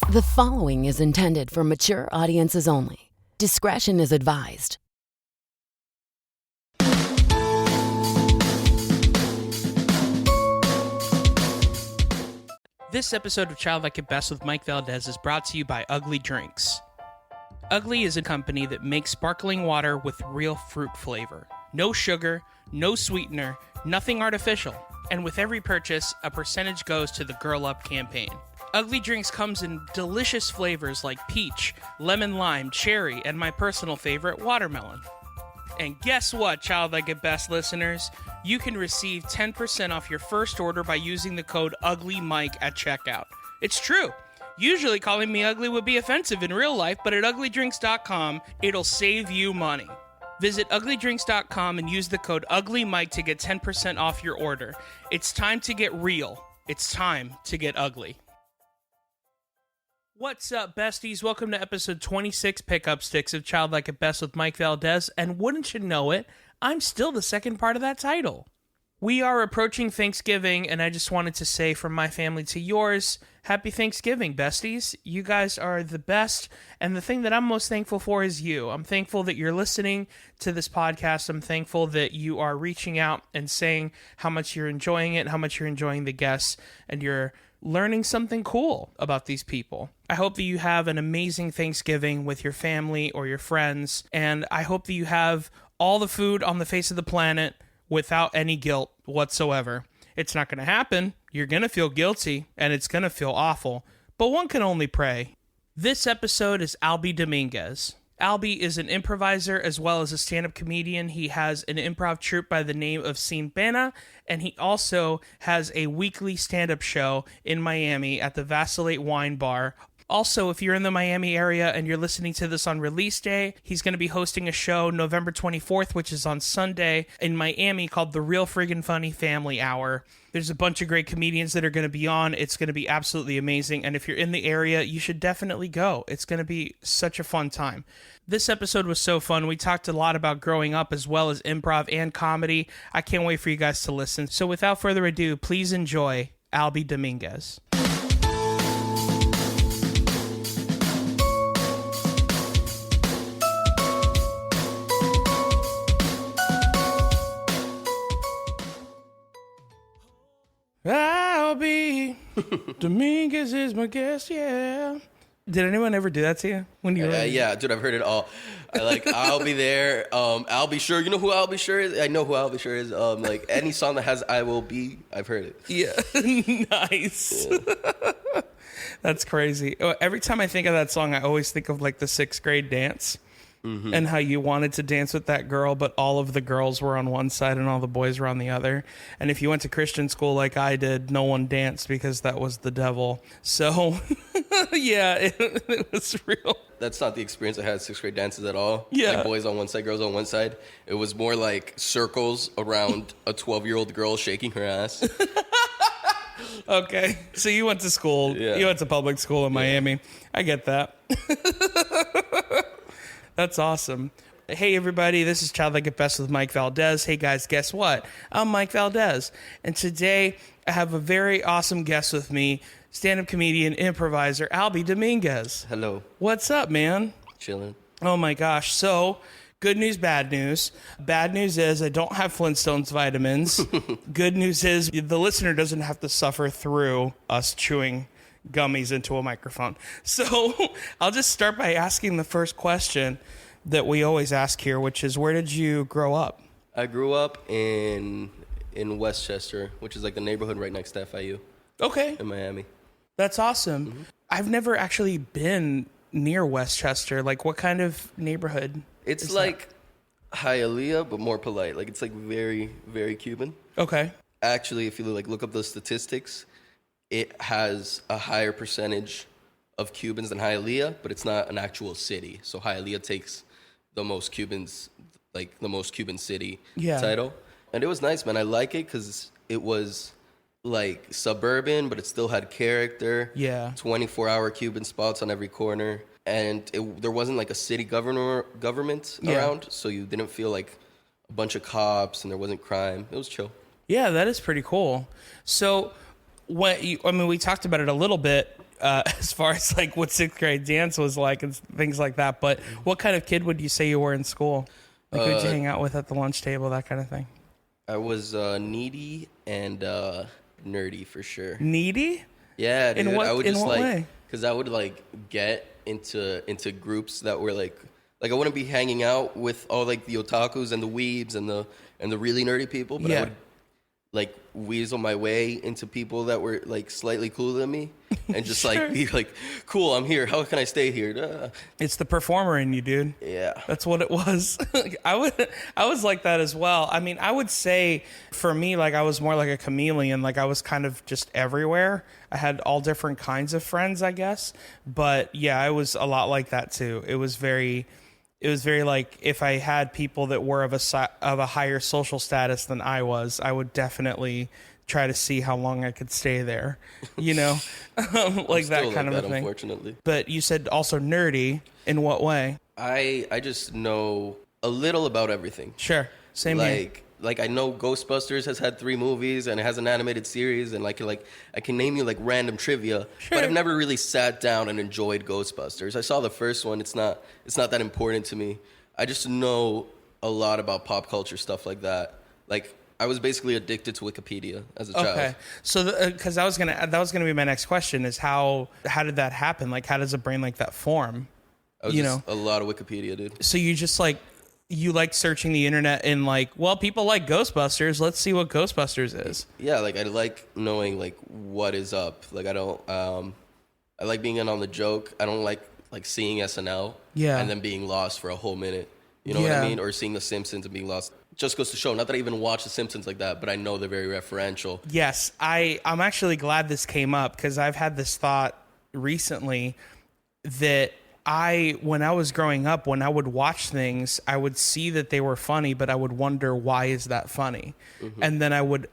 The following is intended for mature audiences only. Discretion is advised. This episode of Childlike at Best with Mike Valdes is brought to you by Ugly Drinks. Ugly is a company that makes sparkling water with real fruit flavor. No sugar, no sweetener, nothing artificial. And with every purchase, a percentage goes to the Girl Up campaign. Ugly Drinks comes in delicious flavors like peach, lemon lime, cherry, and my personal favorite, watermelon. And guess what, Childlike at Best listeners? You can receive 10% off your first order by using the code UGLYMIKE at checkout. It's true. Usually calling me ugly would be offensive in real life, but at uglydrinks.com, it'll save you money. Visit uglydrinks.com and use the code UGLYMIKE to get 10% off your order. It's time to get real. It's time to get ugly. What's up, besties? Welcome to episode 26 Pickup Sticks of Childlike at Best with Mike Valdes, and wouldn't you know it, I'm still the second part of that title. We are approaching Thanksgiving, and I just wanted to say from my family to yours, happy Thanksgiving, besties. You guys are the best, and the thing that I'm most thankful for is you. I'm thankful that you're listening to this podcast. I'm thankful that you are reaching out and saying how much you're enjoying it, how much you're enjoying the guests, and you're learning something cool about these people. I hope that you have an amazing Thanksgiving with your family or your friends, and I hope that you have all the food on the face of the planet without any guilt whatsoever. It's not going to happen. You're going to feel guilty, and it's going to feel awful, but one can only pray. This episode is Alby Dominguez. Alby is an improviser as well as a stand-up comedian. He has an improv troupe by the name of Sin Pena, and he also has a weekly stand-up show in Miami at the Vacillate Wine Bar. Also, if you're in the Miami area and you're listening to this on release day, he's going to be hosting a show November 24th, which is on Sunday, in Miami called The Real Friggin' Funny Family Hour. There's a bunch of great comedians that are going to be on. It's going to be absolutely amazing. And if you're in the area, you should definitely go. It's going to be such a fun time. This episode was so fun. We talked a lot about growing up as well as improv and comedy. I can't wait for you guys to listen. So without further ado, please enjoy Alby Dominguez. Alby Dominguez is my guest, yeah. Did anyone ever do that to you when you were? Yeah, dude, I've heard it all. I like I'll be there. I'll be sure. You know who I'll be sure is? I know who I'll be sure is. Like any song that has "I will be," I've heard it. Yeah, nice. Yeah. That's crazy. Every time I think of that song, I always think of like the 6th grade dance. Mm-hmm. And how you wanted to dance with that girl, but all of the girls were on one side and all the boys were on the other. And if you went to Christian school like I did, no one danced because that was the devil. So, yeah, it was real. That's not the experience I had at 6th grade dances at all. Yeah. Like boys on one side, girls on one side. It was more like circles around a 12-year-old girl shaking her ass. Okay, so you went to school. Yeah. You went to public school in Miami. Yeah. I get that. That's awesome. Hey, everybody, this is Childlike at Best with Mike Valdes. Hey, guys, guess what? I'm Mike Valdes, and today I have a very awesome guest with me, stand-up comedian, improviser, Alby Dominguez. Hello. What's up, man? Chilling. Oh, my gosh. So, good news, bad news. Bad news is I don't have Flintstones vitamins. Good news is the listener doesn't have to suffer through us chewing gummies into a microphone. So I'll just start by asking the first question that we always ask here, which is, where did you grow up? I grew up in Westchester, which is like the neighborhood right next to FIU. Okay. In Miami. That's awesome. Mm-hmm. I've never actually been near Westchester. Like, what kind of neighborhood? It's like Hialeah, but more polite. Like, it's like very, very Cuban. Okay. Actually, if you look up the statistics, it has a higher percentage of Cubans than Hialeah, but it's not an actual city. So Hialeah takes the most Cubans, like the most Cuban city title. And it was nice, man. I like it because it was like suburban, but it still had character. Yeah. 24-hour Cuban spots on every corner. And there wasn't like a city government around, so you didn't feel like a bunch of cops and there wasn't crime. It was chill. Yeah, that is pretty cool. So, we talked about it a little bit. as far as like what sixth grade dance was like and things like that. But what kind of kid would you say you were in school? Like who'd you hang out with at the lunch table, that kind of thing? I was needy and nerdy for sure. Needy? Yeah, dude. I would just like way? because I would like get into groups that were like I wouldn't be hanging out with all like the otakus and the weebs and the really nerdy people, but I would like weasel my way into people that were like slightly cooler than me and just Sure. like be like, cool, I'm here. How can I stay here? Duh. It's the performer in you, dude. Yeah. That's what it was. I was like that as well. I mean, I would say for me, like I was more like a chameleon. Like I was kind of just everywhere. I had all different kinds of friends, I guess. But yeah, I was a lot like that too. It was very like if I had people that were of a higher social status than I was, I would definitely try to see how long I could stay there, you know, like that kind of a thing. Unfortunately. But you said also nerdy. In what way? I just know a little about everything. Sure. Same here. Like I know Ghostbusters has had 3 movies and it has an animated series and like I can name you like random trivia, but I've never really sat down and enjoyed Ghostbusters. I saw the first one. It's not that important to me. I just know a lot about pop culture stuff like that. Like I was basically addicted to Wikipedia as a child. Okay. So because that was gonna be my next question is how did that happen? Like how does a brain like that form? A lot of Wikipedia, dude. So you just like. You like searching the internet and like, well, people like Ghostbusters. Let's see what Ghostbusters is. Yeah, like I like knowing like what is up. Like I don't. I like being in on the joke. I don't like seeing SNL. Yeah. And then being lost for a whole minute. You know what I mean? Or seeing The Simpsons and being lost. Just goes to show. Not that I even watch The Simpsons like that, but I know they're very referential. Yes, I'm actually glad this came up because I've had this thought recently that. When I was growing up, when I would watch things, I would see that they were funny, but I would wonder, why is that funny? Mm-hmm. And then I would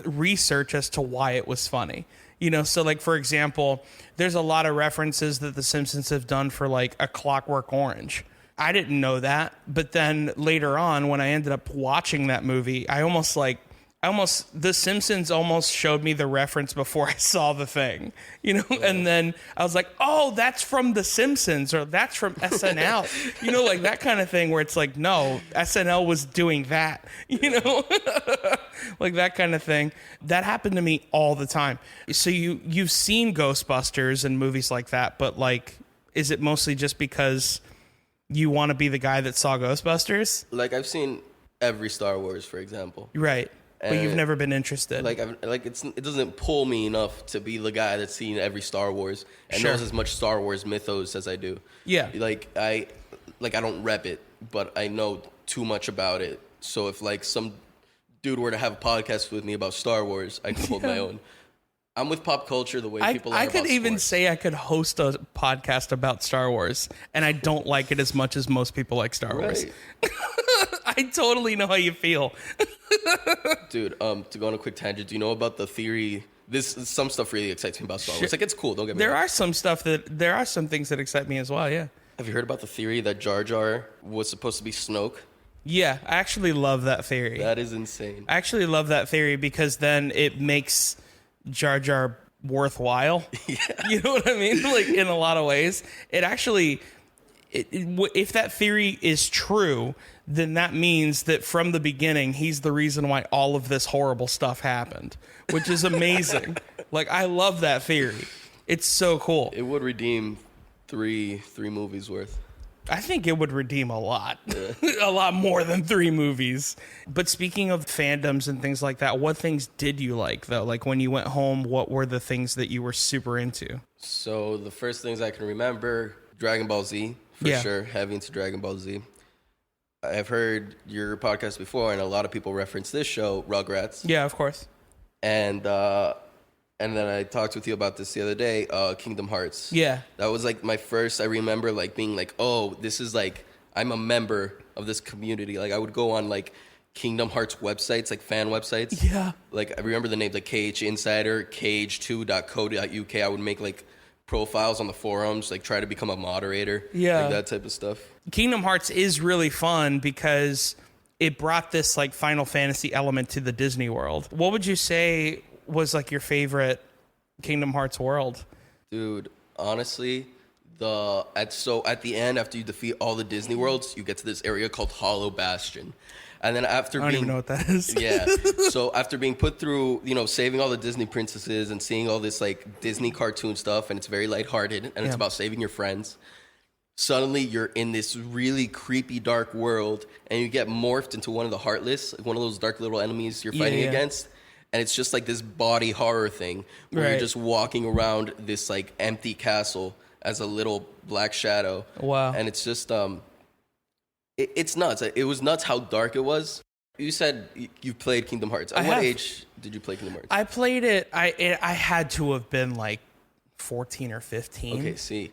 research as to why it was funny. You know, so like, for example, there's a lot of references that The Simpsons have done for like A Clockwork Orange. I didn't know that. But then later on, when I ended up watching that movie, The Simpsons almost showed me the reference before I saw the thing, you know? And then I was like, oh, that's from The Simpsons or that's from SNL, you know, like that kind of thing where it's like, no, SNL was doing that, you know, like that kind of thing. That happened to me all the time. So you've seen Ghostbusters and movies like that, but like, is it mostly just because you want to be the guy that saw Ghostbusters? Like I've seen every Star Wars, for example. Right. But you've never been interested. It doesn't pull me enough to be the guy that's seen every Star Wars and knows as much Star Wars mythos as I do. Yeah. I don't rep it, but I know too much about it. So if like some dude were to have a podcast with me about Star Wars, I could hold my own. I'm with pop culture the way people are I about could even sports. say I could host a podcast about Star Wars, and I don't like it as much as most people like Star Wars. I totally know how you feel. Dude, to go on a quick tangent, do you know about the theory? Some stuff really excites me about Star Wars. Like, it's cool, don't get me wrong. There are some things that excite me as well, yeah. Have you heard about the theory that Jar Jar was supposed to be Snoke? Yeah, I actually love that theory. That is insane. I actually love that theory because then it makes Jar Jar worthwhile. Yeah. You know what I mean? Like, in a lot of ways. It actually... if that theory is true, then that means that from the beginning, he's the reason why all of this horrible stuff happened, which is amazing. Like, I love that theory. It's so cool. It would redeem three movies worth. I think it would redeem a lot. A lot more than 3 movies. But speaking of fandoms and things like that, what things did you like, though? Like, when you went home, what were the things that you were super into? So, the first things I can remember, Dragon Ball Z. For sure, heavy into Dragon Ball Z. I've heard your podcast before, and a lot of people reference this show, Rugrats. Yeah, of course. And then I talked with you about this the other day, Kingdom Hearts. Yeah. That was like my first, I remember like being like, oh, this is like, I'm a member of this community. Like I would go on like Kingdom Hearts websites, like fan websites. Yeah. Like I remember the names like KH Insider, KH2.co.uk. I would make like profiles on the forums, like try to become a moderator, like that type of stuff. Kingdom Hearts is really fun because it brought this like Final Fantasy element to the Disney world. What would you say was like your favorite Kingdom Hearts world? Dude, honestly, at the end, after you defeat all the Disney worlds, you get to this area called Hollow Bastion. And then after I don't even know what that is. Yeah. So after being put through, saving all the Disney princesses and seeing all this like Disney cartoon stuff, and it's very lighthearted and it's about saving your friends. Suddenly you're in this really creepy, dark world, and you get morphed into one of the Heartless, like one of those dark little enemies you're fighting against. And it's just like this body horror thing where you're just walking around this like empty castle as a little black shadow. Wow. And it's just it's nuts. It was nuts how dark it was. You said you played Kingdom Hearts. At what age did you play Kingdom Hearts? I played it. I had to have been like 14 or 15. Okay, see.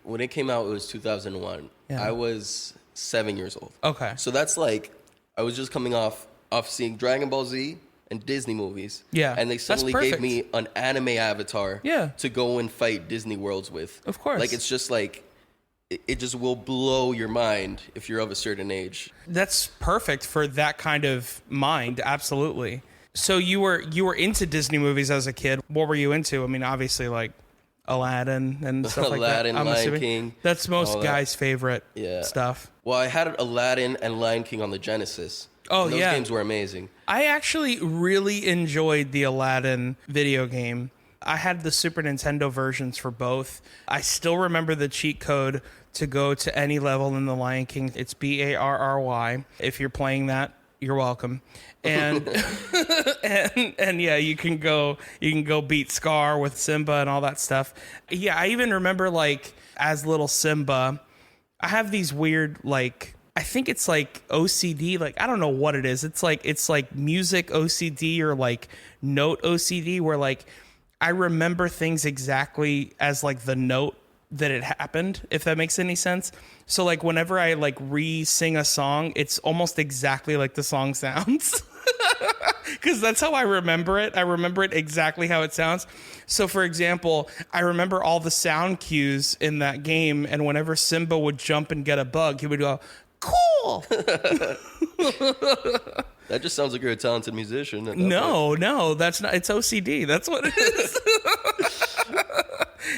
When it came out, it was 2001. Yeah. I was 7 years old. Okay. So that's like, I was just coming off seeing Dragon Ball Z and Disney movies. Yeah. And they suddenly gave me an anime avatar to go and fight Disney worlds with. Of course. Like, it's just like, it just will blow your mind if you're of a certain age. That's perfect for that kind of mind. Absolutely. So you were into Disney movies as a kid. What were you into? I mean, obviously like Aladdin and stuff like that. Aladdin, Lion King. That's most guys' favorite stuff. Well, I had Aladdin and Lion King on the Genesis. Oh, and those games were amazing. I actually really enjoyed the Aladdin video game. I had the Super Nintendo versions for both. I still remember the cheat code to go to any level in the Lion King. It's BARRY. If you're playing that, you're welcome. And and yeah, you can go beat Scar with Simba and all that stuff. Yeah, I even remember like as little Simba, I have these weird like, I think it's like OCD, like I don't know what it is. It's like music OCD or like note OCD where like I remember things exactly as like the note that it happened, if that makes any sense. So like whenever I like re-sing a song, it's almost exactly like the song sounds. Because that's how I remember it. I remember it exactly how it sounds. So for example, I remember all the sound cues in that game, and whenever Simba would jump and get a bug, he would go, cool. That just sounds like you're a talented musician. No, that's not. It's OCD. That's what it is.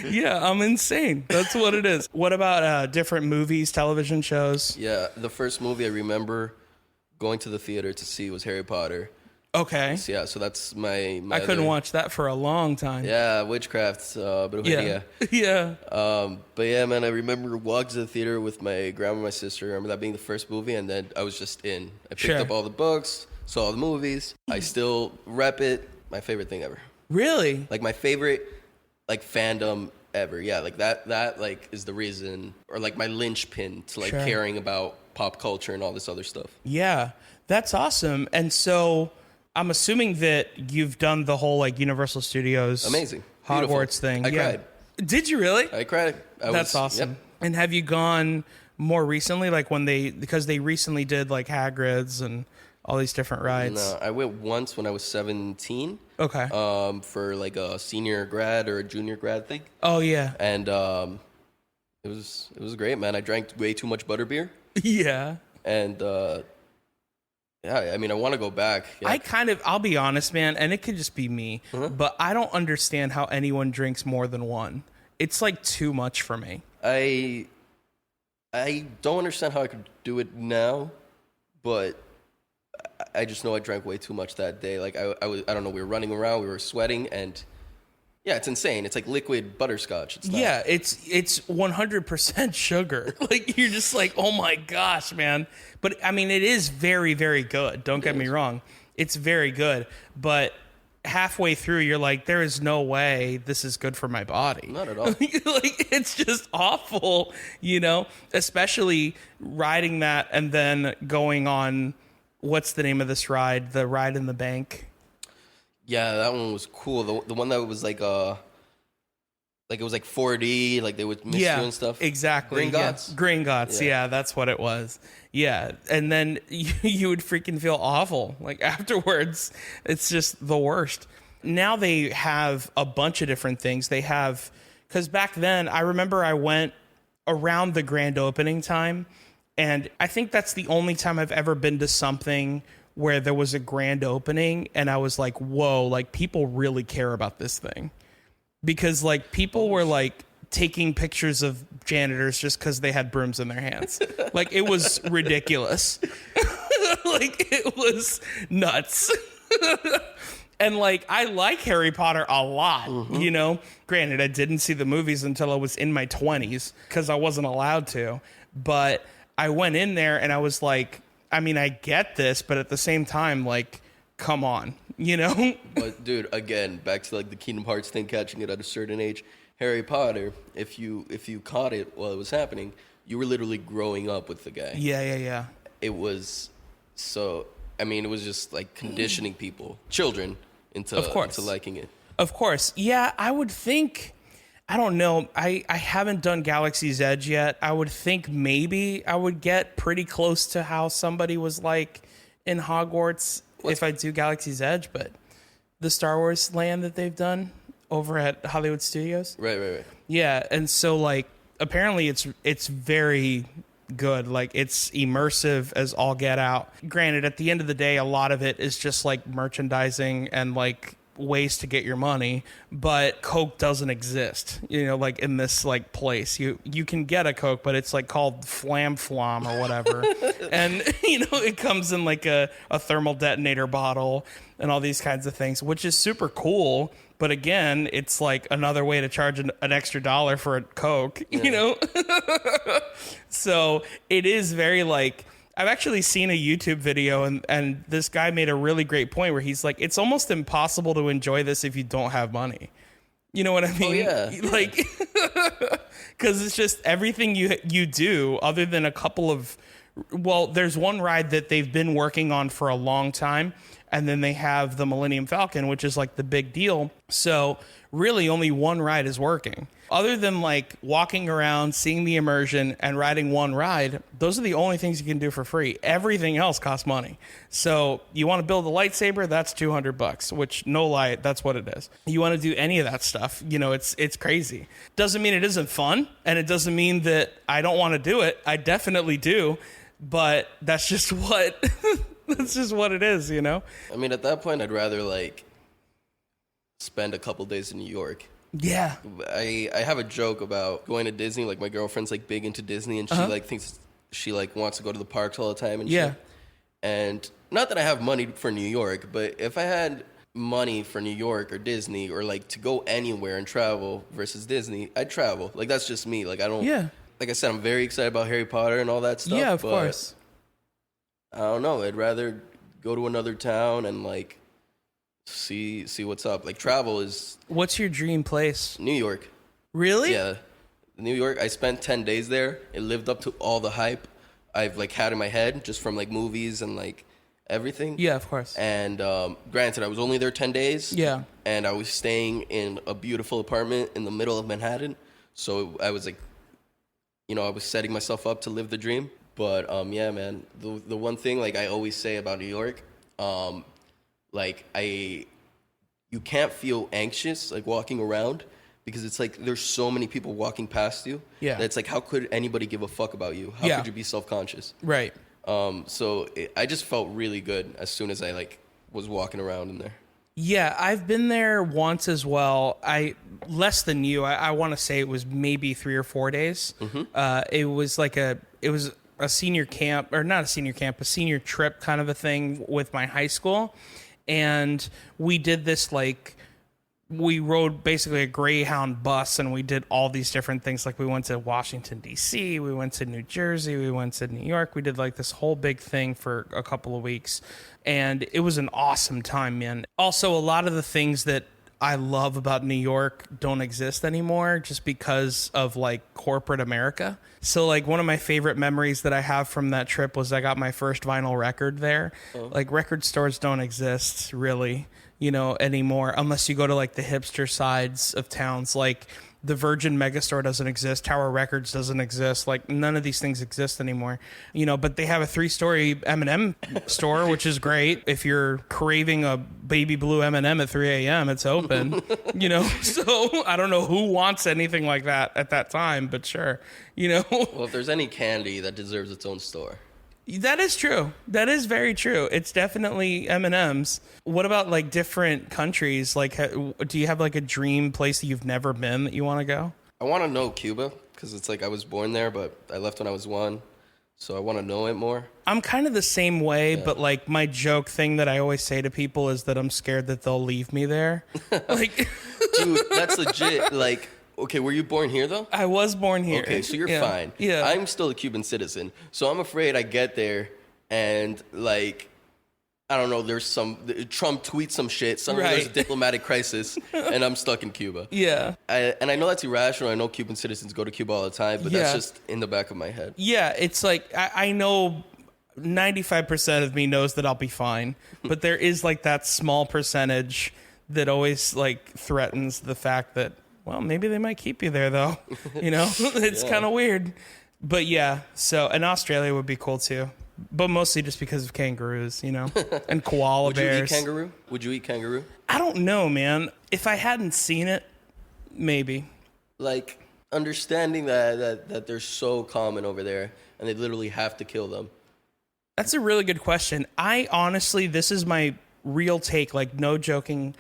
Yeah, I'm insane. That's what it is. What about different movies, television shows? Yeah, the first movie I remember going to the theater to see was Harry Potter. Okay. Yeah, so that's my I couldn't watch that for a long time. Yeah, witchcraft, brujeria. Yeah. But yeah, man, I remember walking to the theater with my grandma and my sister. I remember that being the first movie, and then I was just in. I picked up all the books, saw all the movies. I still rep it. My favorite thing ever. Really? Like my favorite like fandom ever. Yeah, like that like is the reason, or like my linchpin to like caring about pop culture and all this other stuff. Yeah, that's awesome. And so I'm assuming that you've done the whole like Universal Studios amazing Hogwarts thing. I cried. Did you really? I cried. That's awesome. Yep. And have you gone more recently, like because they recently did like Hagrid's and all these different rides? No, I went once when I was 17. Okay. For like a senior grad or a junior grad thing. Oh yeah. And it was great, man. I drank way too much butterbeer. Yeah. And yeah, I mean, I want to go back. Yeah. I'll be honest, man, and it could just be me, but I don't understand how anyone drinks more than one. It's like too much for me. I don't understand how I could do it now, but I just know I drank way too much that day. Like I don't know, we were running around, we were sweating, and yeah, it's insane. It's like liquid butterscotch. It's not. Yeah, it's 100% sugar. Like you're just like, oh my gosh, man. But I mean, it is very, very good. Don't get me wrong. It's very good. But halfway through, you're like, there is no way this is good for my body. Not at all. Like it's just awful, especially riding that and then going on, what's the name of this ride? The ride in the bank. Yeah, that one was cool. The one that was like it was like 4D, like they would miss you and stuff. Exactly. Gringotts. Yeah, that's what it was. Yeah, and then you would freaking feel awful. Like afterwards, it's just the worst. Now they have a bunch of different things. They have, because back then I remember I went around the grand opening time, and I think that's the only time I've ever been to something where there was a grand opening and I was like, whoa, like people really care about this thing. because like people were like taking pictures of janitors just because they had brooms in their hands. Like it was ridiculous. Like it was nuts. And like I like Harry Potter a lot, you know. Granted, I didn't see the movies until I was in my 20s because I wasn't allowed to. But I went in there and I was like, I mean, I get this, but at the same time, like, come on, you know? But dude, again, back to like the Kingdom Hearts thing, catching it at a certain age. Harry Potter, if you caught it while it was happening, you were literally growing up with the guy. Yeah. It was so. I mean, it was just like conditioning children, into liking it. Of course. Yeah, I would think, I don't know. I haven't done Galaxy's Edge yet. I would think maybe I would get pretty close to how somebody was like in Hogwarts if I do Galaxy's Edge, but the Star Wars land that they've done over at Hollywood Studios. Right. Yeah, and so like apparently it's very good. Like it's immersive as all get out. Granted, at the end of the day, a lot of it is just like merchandising and like ways to get your money, but Coke doesn't exist, you know, like in this like place. You can get a Coke, but it's like called Flam Flom or whatever. And you know, it comes in like a thermal detonator bottle and all these kinds of things, which is super cool. But again, it's like another way to charge an extra $1 for a Coke, you know? So it is very like, I've actually seen a YouTube video and this guy made a really great point where he's like, it's almost impossible to enjoy this if you don't have money. You know what I mean? Oh, yeah. Like, because it's just everything you do other than a couple of, well, there's one ride that they've been working on for a long time. And then they have the Millennium Falcon, which is like the big deal. So really only one ride is working. Other than like walking around, seeing the immersion and riding one ride, those are the only things you can do for free. Everything else costs money. So you want to build a lightsaber, that's $200, which no lie, that's what it is. You want to do any of that stuff, you know, it's crazy. Doesn't mean it isn't fun, and it doesn't mean that I don't want to do it. I definitely do, but that's just what that's just what it is, you know? I mean, at that point, I'd rather like spend a couple days in New York. Yeah. I have a joke about going to Disney. Like my girlfriend's like big into Disney, and she like thinks she like wants to go to the parks all the time and shit. And not that I have money for New York, but if I had money for New York or Disney or like to go anywhere and travel versus Disney, I'd travel. Like that's just me. Like I don't. Yeah. Like I said, I'm very excited about Harry Potter and all that stuff. Yeah, of course. I don't know. I'd rather go to another town and like see what's up. Like travel is. What's your dream place? New York. Really? Yeah, New York. I spent 10 days there. It lived up to all the hype I've like had in my head just from like movies and like everything. Yeah, of course. And granted, I was only there 10 days. Yeah. And I was staying in a beautiful apartment in the middle of Manhattan. So I was like, you know, I was setting myself up to live the dream. But yeah, man, the one thing like I always say about New York, like you can't feel anxious like walking around because it's like there's so many people walking past you. Yeah. That it's like, how could anybody give a fuck about you? How could you be self-conscious? Right. So I just felt really good as soon as I like was walking around in there. Yeah, I've been there once as well. Less than you. I want to say it was maybe 3 or 4 days. Mm-hmm. It was a senior camp, or not a senior camp, a senior trip kind of a thing with my high school. And we did this like, we rode basically a Greyhound bus and we did all these different things. Like we went to Washington, D.C., we went to New Jersey, we went to New York. We did like this whole big thing for a couple of weeks. And it was an awesome time, man. Also, a lot of the things that I love about New York don't exist anymore just because of like corporate America. So like one of my favorite memories that I have from that trip was I got my first vinyl record there. Oh. Like record stores don't exist really, you know, anymore unless you go to like the hipster sides of towns. Like the Virgin Megastore doesn't exist. Tower Records doesn't exist. Like none of these things exist anymore, you know, but they have a 3-story M&M store, which is great. If you're craving a baby blue M&M at 3 a.m., it's open, you know? So I don't know who wants anything like that at that time, but sure, you know? Well, if there's any candy that deserves its own store. That is true. That is very true. It's definitely M&Ms. What about like different countries? Like, do you have like a dream place that you've never been that you want to go? I want to know Cuba because it's like I was born there, but I left when I was 1. So I want to know it more. I'm kind of the same way, but like my joke thing that I always say to people is that I'm scared that they'll leave me there. Like, dude, that's legit. Like, okay, were you born here though? I was born here. Okay, so you're fine. Yeah. I'm still a Cuban citizen. So I'm afraid I get there and like, I don't know, there's Trump tweets some shit, there's a diplomatic crisis, and I'm stuck in Cuba. Yeah. And I know that's irrational. I know Cuban citizens go to Cuba all the time, but that's just in the back of my head. Yeah, it's like, I know 95% of me knows that I'll be fine, but there is like that small percentage that always like threatens the fact that, well, maybe they might keep you there though. You know, it's kind of weird. But yeah, so, and Australia would be cool too. But mostly just because of kangaroos, you know, and koala bears. Would you eat kangaroo? Would you eat kangaroo? I don't know, man. If I hadn't seen it, maybe. Like, understanding that they're so common over there and they literally have to kill them. That's a really good question. I honestly, this is my real take, like no joking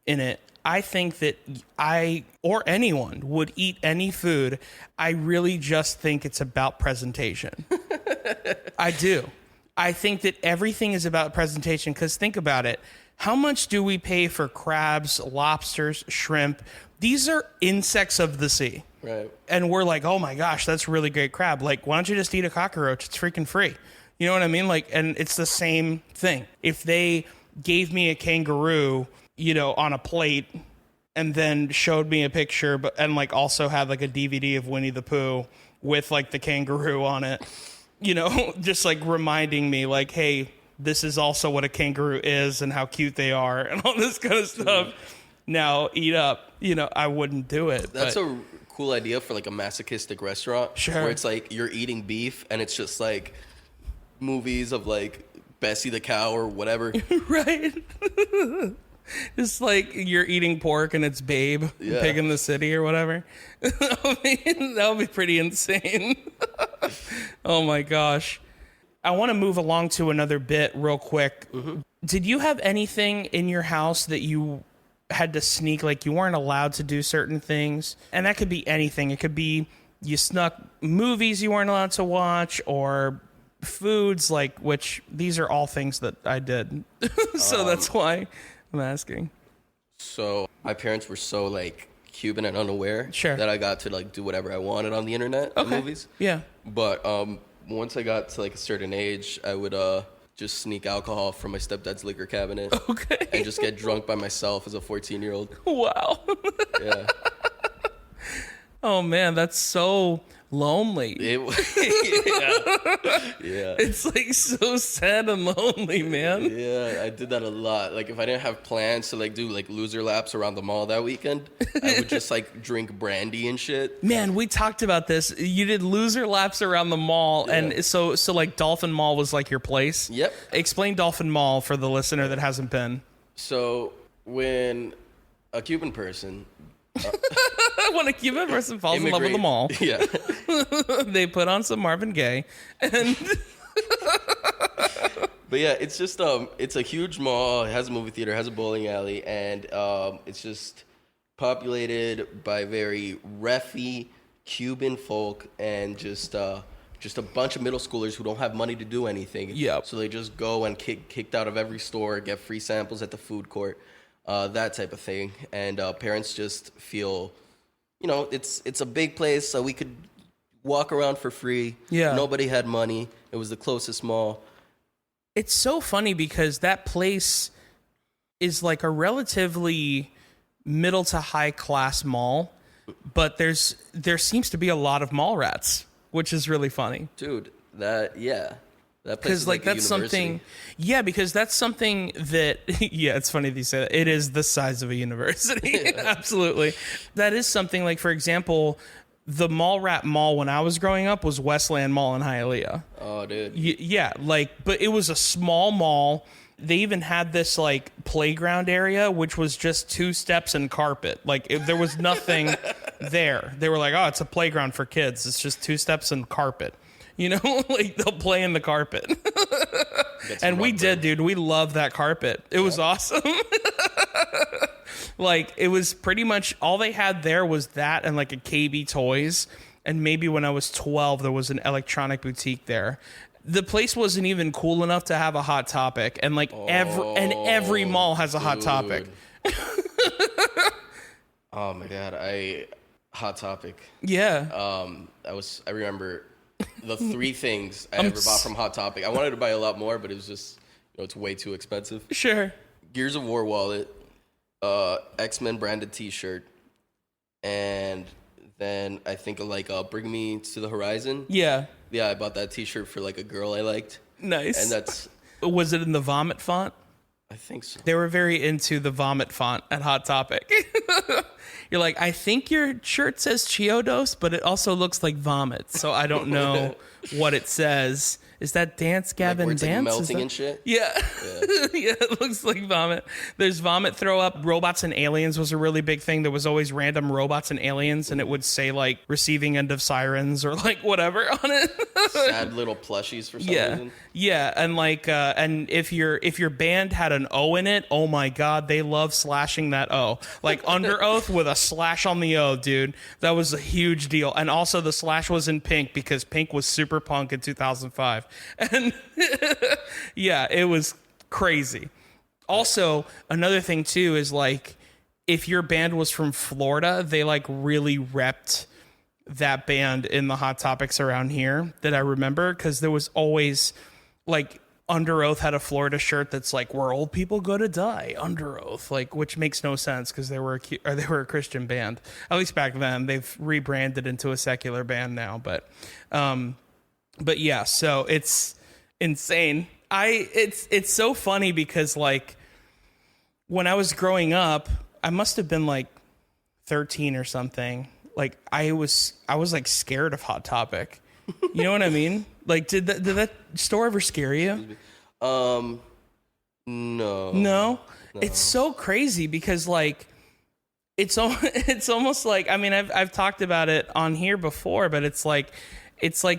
in it. I think that I, or anyone, would eat any food. I really just think it's about presentation. I do. I think that everything is about presentation, because think about it. How much do we pay for crabs, lobsters, shrimp? These are insects of the sea. Right. And we're like, oh my gosh, that's really great crab. Like, why don't you just eat a cockroach? It's freaking free. You know what I mean? Like, and it's the same thing. If they gave me a kangaroo, you know, on a plate and then showed me a picture, and like also had like a DVD of Winnie the Pooh with like the kangaroo on it, you know, just like reminding me like, hey, this is also what a kangaroo is and how cute they are and all this kind of stuff. Now eat up, you know, I wouldn't do it. That's a cool idea for like a masochistic restaurant. Sure. Where it's like you're eating beef and it's just like movies of like Bessie the cow or whatever. Right. Just like you're eating pork and it's Babe, Pig in the City or whatever. That would be pretty insane. Oh my gosh. I want to move along to another bit real quick. Mm-hmm. Did you have anything in your house that you had to sneak, like you weren't allowed to do certain things? And that could be anything. It could be you snuck movies you weren't allowed to watch, or foods, like, which these are all things that I did. So that's why I'm asking. So my parents were so like Cuban and unaware that I got to like do whatever I wanted on the internet and movies. Yeah. But once I got to like a certain age, I would just sneak alcohol from my stepdad's liquor cabinet. Okay. And just get drunk by myself as a 14-year-old. Wow. Yeah. Oh man, that's so lonely. Yeah. It's like so sad and lonely, man. Yeah, I did that a lot. Like if I didn't have plans to like do like loser laps around the mall that weekend, I would just like drink brandy and shit. Man, we talked about this. You did loser laps around the mall, and so like Dolphin Mall was like your place. Yep. Explain Dolphin Mall for the listener that hasn't been. So when a Cuban person when a Cuban person falls in love with the mall, they put on some Marvin Gaye, and but yeah, it's just it's a huge mall. It has a movie theater, has a bowling alley, and it's just populated by very refy Cuban folk and just a bunch of middle schoolers who don't have money to do anything. Yep. So they just go and kicked out of every store, get free samples at the food court. That type of thing, and parents just feel, you know, it's a big place, so we could walk around for free. Yeah. Nobody had money. It was the closest mall. It's so funny because that place is like a relatively middle to high class mall, but there seems to be a lot of mall rats, which is really funny. Dude, that place is like that's something, because that's something that, it's funny that you say that. It is the size of a university. Absolutely. That is something like, for example, the mall rat mall when I was growing up was Westland Mall in Hialeah. Oh, dude. But it was a small mall. They even had this like playground area, which was just 2 steps and carpet. Like if there was nothing there. They were like, oh, it's a playground for kids. It's just 2 steps and carpet. You know, like they'll play in the carpet. And we did, dude. We loved that carpet. It was awesome. Like, it was pretty much all they had there was that and like a KB Toys. And maybe when I was 12, there was an electronic boutique there. The place wasn't even cool enough to have a Hot Topic. And like every mall has a Hot Topic. Oh my God. Hot Topic. Yeah. I remember the 3 things I ever bought from Hot Topic. I wanted to buy a lot more, but it was just, it's way too expensive. Sure. Gears of War wallet, X-Men branded t-shirt, and then I think like Bring Me to the Horizon. Yeah. Yeah, I bought that t-shirt for like a girl I liked. Nice. And that's... Was it in the vomit font? I think so. They were very into the vomit font at Hot Topic. You're like, I think your shirt says Chiodos, but it also looks like vomit. So I don't know what it says. Is that Dance Gavin like Dance? Like melting and shit? Yeah. Yeah, it looks like vomit. There's vomit throw up. Robots and aliens was a really big thing. There was always random robots and aliens, and it would say like receiving end of sirens or like whatever on it. Sad little plushies for some reason. Yeah, and like and if your band had an O in it, oh my God, they love slashing that O. Like Under Oath with a slash on the O, dude. That was a huge deal. And also the slash was in pink because pink was super punk in 2005. And yeah, it was crazy. Also, another thing too is like if your band was from Florida, they like really repped that band in the Hot Topics around here that I remember, because there was always like Under Oath had a Florida shirt that's like where old people go to die, Under Oath, like, which makes no sense because they were a Christian band, at least back then. They've rebranded into a secular band now, but yeah, so it's insane. It's so funny because like when I was growing up, I must have been like 13 or something. Like I was like scared of Hot Topic. You know what I mean? Like did that store ever scare you? No. It's so crazy because like it's almost like, I mean, I've talked about it on here before, but it's like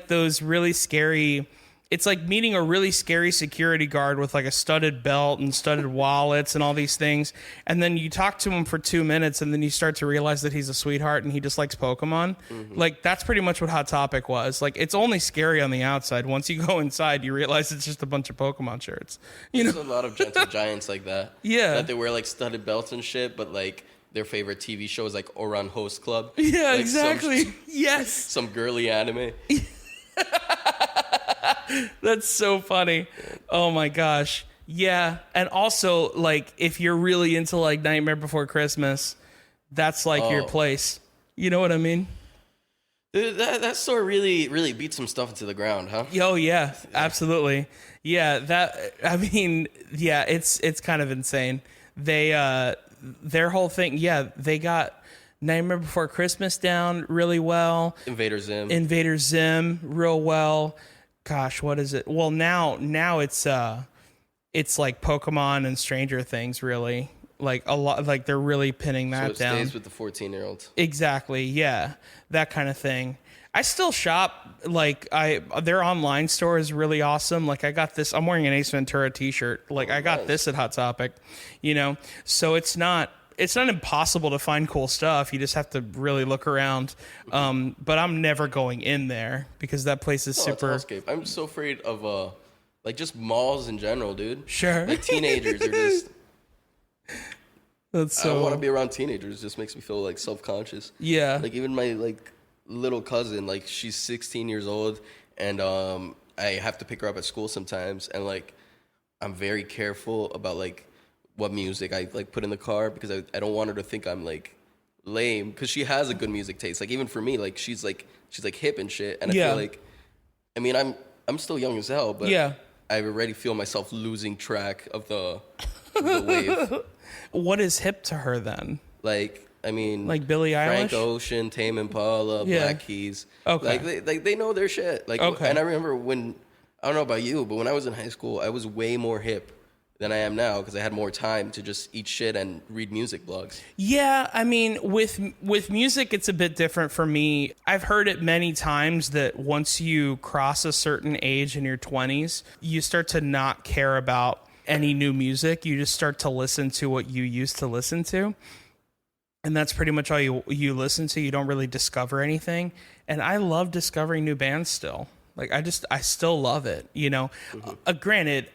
those really scary. It's like meeting a really scary security guard with like a studded belt and studded wallets and all these things. And then you talk to him for 2 minutes and then you start to realize that he's a sweetheart and he just likes Pokemon. Mm-hmm. Like that's pretty much what Hot Topic was. Like it's only scary on the outside. Once you go inside, you realize it's just a bunch of Pokemon shirts. There's a lot of gentle giants like that. Yeah. That they wear like studded belts and shit, but like their favorite TV show is like Oran Host Club. Yeah, like exactly. Yes. Some girly anime. That's so funny. Oh my gosh. Yeah. And also like if you're really into like Nightmare Before Christmas, that's like your place. You know what I mean? That store really beat some stuff into the ground, huh? Oh yeah, absolutely. Yeah, it's kind of insane. Their whole thing, they got Nightmare Before Christmas down really well. Invader Zim real well. Gosh, what is it? Well, now it's like Pokemon and Stranger Things, really. Like a lot, like they're really pinning that down. So it stays with the 14-year-olds. Exactly, yeah, that kind of thing. I still shop, like their online store is really awesome. Like I got this, I'm wearing an Ace Ventura t-shirt. Like I got this at Hot Topic, so it's not impossible to find cool stuff. You just have to really look around. But I'm never going in there because that place is super. It's hellscape. I'm so afraid of like just malls in general, dude. Sure. Like teenagers are just. That's so. I don't want to be around teenagers. It just makes me feel like self-conscious. Yeah. Like even my like little cousin, like she's 16 years old, and I have to pick her up at school sometimes, and like I'm very careful about like what music I like put in the car because I don't want her to think I'm like lame, because she has a good music taste. Like even for me, like she's like hip and shit, and I feel like, I mean, I'm still young as hell, but I already feel myself losing track of the wave. What is hip to her then? Like, I mean, like Billie Eilish, Frank Ocean, Tame Impala, Black Keys. Okay, like they know their shit. Like, and I remember when, I don't know about you, but when I was in high school, I was way more hip than I am now because I had more time to just eat shit and read music blogs. Yeah, I mean, with music, it's a bit different for me. I've heard it many times that once you cross a certain age in your 20s, you start to not care about any new music. You just start to listen to what you used to listen to. And that's pretty much all you listen to. You don't really discover anything. And I love discovering new bands still. Like, I still love it, you know. Granted,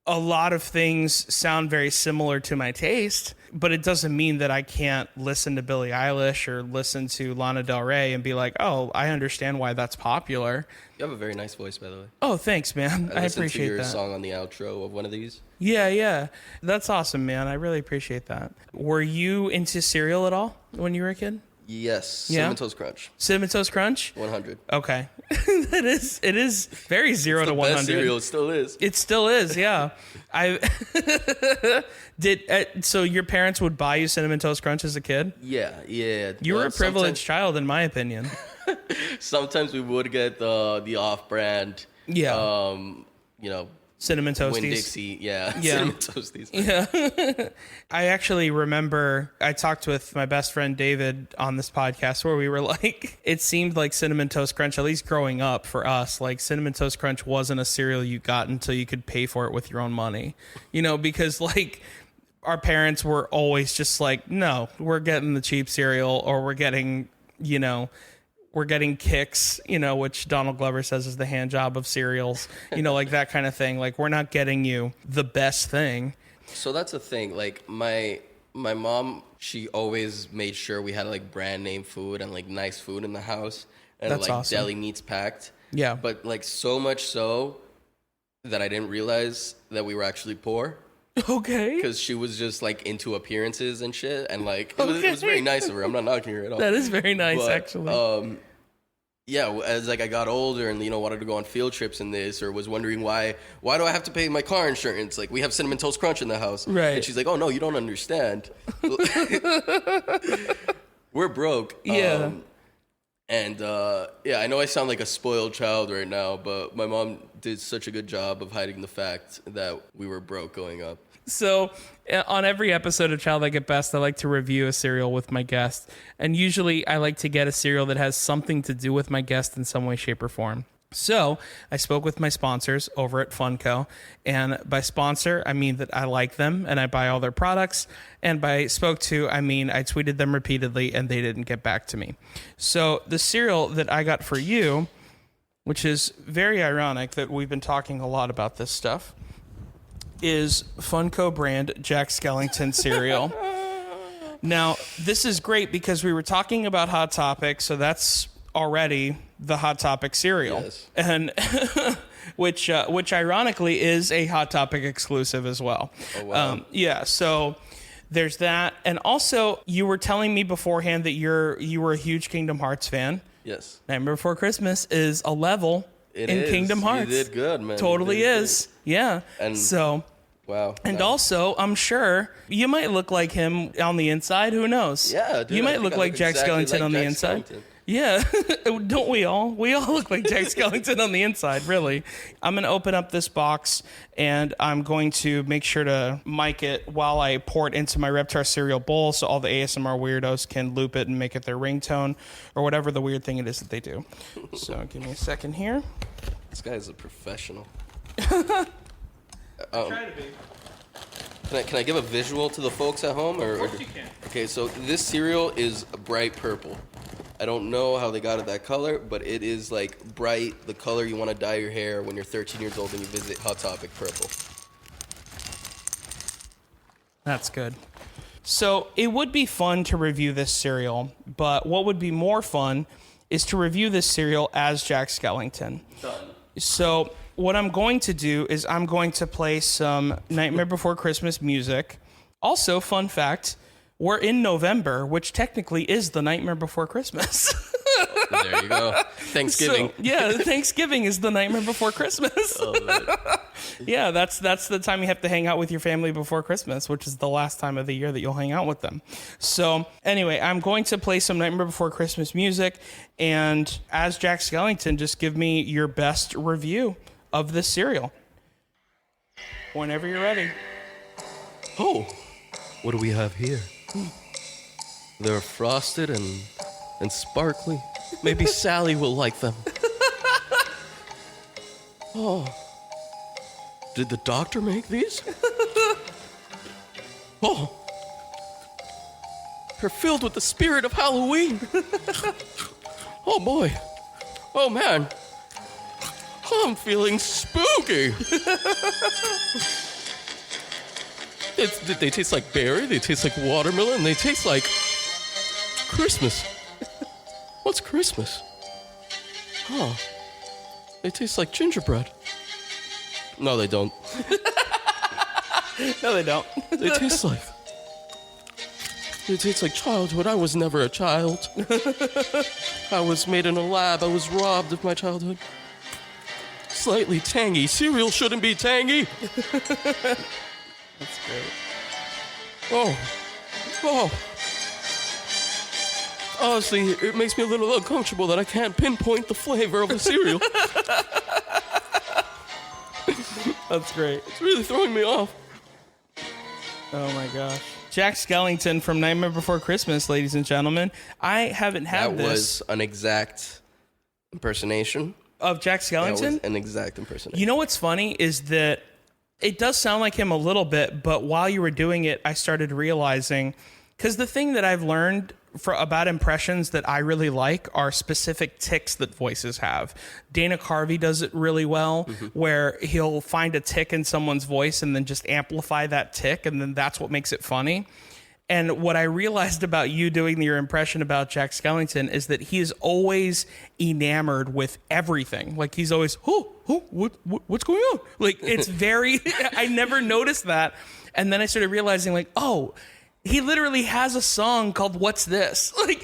a lot of things sound very similar to my taste, but it doesn't mean that I can't listen to Billie Eilish or listen to Lana Del Rey and be like, oh, I understand why that's popular. You have a very nice voice, by the way. Oh, thanks, man. I appreciate that. I listened to your song on the outro of one of these. Yeah. That's awesome, man. I really appreciate that. Were you into cereal at all when you were a kid? Yes. Cinnamon Toast Crunch. Cinnamon Toast Crunch? 100. Okay. It is very 0 to 100. Best cereal, it still is. It still is, yeah. So your parents would buy you Cinnamon Toast Crunch as a kid? Yeah. You were a privileged child, in my opinion. Sometimes we would get the off-brand, Cinnamon Toasties. Winn-Dixie, Cinnamon Toasties. Yeah. I actually remember I talked with my best friend David on this podcast where we were like, it seemed like Cinnamon Toast Crunch, at least growing up for us, like Cinnamon Toast Crunch wasn't a cereal you got until you could pay for it with your own money. You know, because like our parents were always just like, no, we're getting the cheap cereal, or we're getting Kicks, which Donald Glover says is the hand job of cereals, like that kind of thing. Like, we're not getting you the best thing. So that's the thing. Like, my mom, she always made sure we had like brand name food and like nice food in the house, and that's like awesome. Deli meats packed. Yeah. But like so much so that I didn't realize that we were actually poor. Okay. Because she was just like into appearances and shit, and like it was very nice of her. I'm not knocking her at all. That is very nice, actually. As like I got older and wanted to go on field trips in this, or was wondering why do I have to pay my car insurance? Like, we have Cinnamon Toast Crunch in the house, right? And she's like, oh no, you don't understand. We're broke. Yeah. I know I sound like a spoiled child right now, but my mom did such a good job of hiding the fact that we were broke growing up. So on every episode of Childlike at Best, I like to review a cereal with my guest. And usually I like to get a cereal that has something to do with my guest in some way, shape, or form. So I spoke with my sponsors over at Funko. And by sponsor, I mean that I like them and I buy all their products. And by spoke to, I mean I tweeted them repeatedly and they didn't get back to me. So the cereal that I got for you, which is very ironic that we've been talking a lot about this stuff, is Funko brand Jack Skellington cereal. Now, this is great because we were talking about Hot Topic, so that's already the Hot Topic cereal. Yes. And which ironically is a Hot Topic exclusive as well. Oh, wow. So there's that. And also, you were telling me beforehand that you were a huge Kingdom Hearts fan. Yes. Nightmare Before Christmas is a level in Kingdom Hearts. You did good, man. Totally is. Great. Yeah. And so... Wow. And also, I'm sure you might look like him on the inside. Who knows? Yeah, dude, you might look like Jack Skellington on the inside. Yeah. Don't we all? We all look like Jack Skellington on the inside, really. I'm going to open up this box, and I'm going to make sure to mic it while I pour it into my Reptar cereal bowl so all the ASMR weirdos can loop it and make it their ringtone or whatever the weird thing it is that they do. So give me a second here. This guy is a professional. Try to be. Can I give a visual to the folks at home? Of course you can. Okay, so this cereal is bright purple. I don't know how they got it that color, but it is like bright, the color you want to dye your hair when you're 13 years old and you visit Hot Topic purple. That's good. So it would be fun to review this cereal, but what would be more fun is to review this cereal as Jack Skellington. Done. So what I'm going to do is I'm going to play some Nightmare Before Christmas music. Also, fun fact, we're in November, which technically is the Nightmare Before Christmas. There you go. Thanksgiving. So, Thanksgiving is the Nightmare Before Christmas. Yeah, that's the time you have to hang out with your family before Christmas, which is the last time of the year that you'll hang out with them. So anyway, I'm going to play some Nightmare Before Christmas music, and as Jack Skellington, just give me your best review of this cereal. Whenever you're ready. Oh, what do we have here? They're frosted and sparkly. Maybe Sally will like them. Oh, did the doctor make these? Oh, they're filled with the spirit of Halloween. Oh boy. Oh man. I'm feeling spooky. They taste like berry, they taste like watermelon, they taste like Christmas. What's Christmas? Huh. They taste like gingerbread. No, they don't. No, they don't. They taste like childhood. I was never a child. I was made in a lab. I was robbed of my childhood. Slightly tangy. Cereal shouldn't be tangy. That's great. Oh. Honestly, it makes me a little uncomfortable that I can't pinpoint the flavor of the cereal. That's great. It's really throwing me off. Oh my gosh. Jack Skellington from Nightmare Before Christmas, ladies and gentlemen. I haven't had That this. was an exact impersonation. Of Jack Skellington? That was an exact impersonation. You know what's funny is that it does sound like him a little bit, but while you were doing it, I started realizing, because the thing that I've learned about impressions that I really like are specific tics that voices have. Dana Carvey does it really well, where he'll find a tic in someone's voice and then just amplify that tic, and then that's what makes it funny. And what I realized about you doing your impression about Jack Skellington is that he is always enamored with everything. Like, he's always, what's going on? Like, it's very, I never noticed that. And then I started realizing, like, oh, he literally has a song called What's This? Like,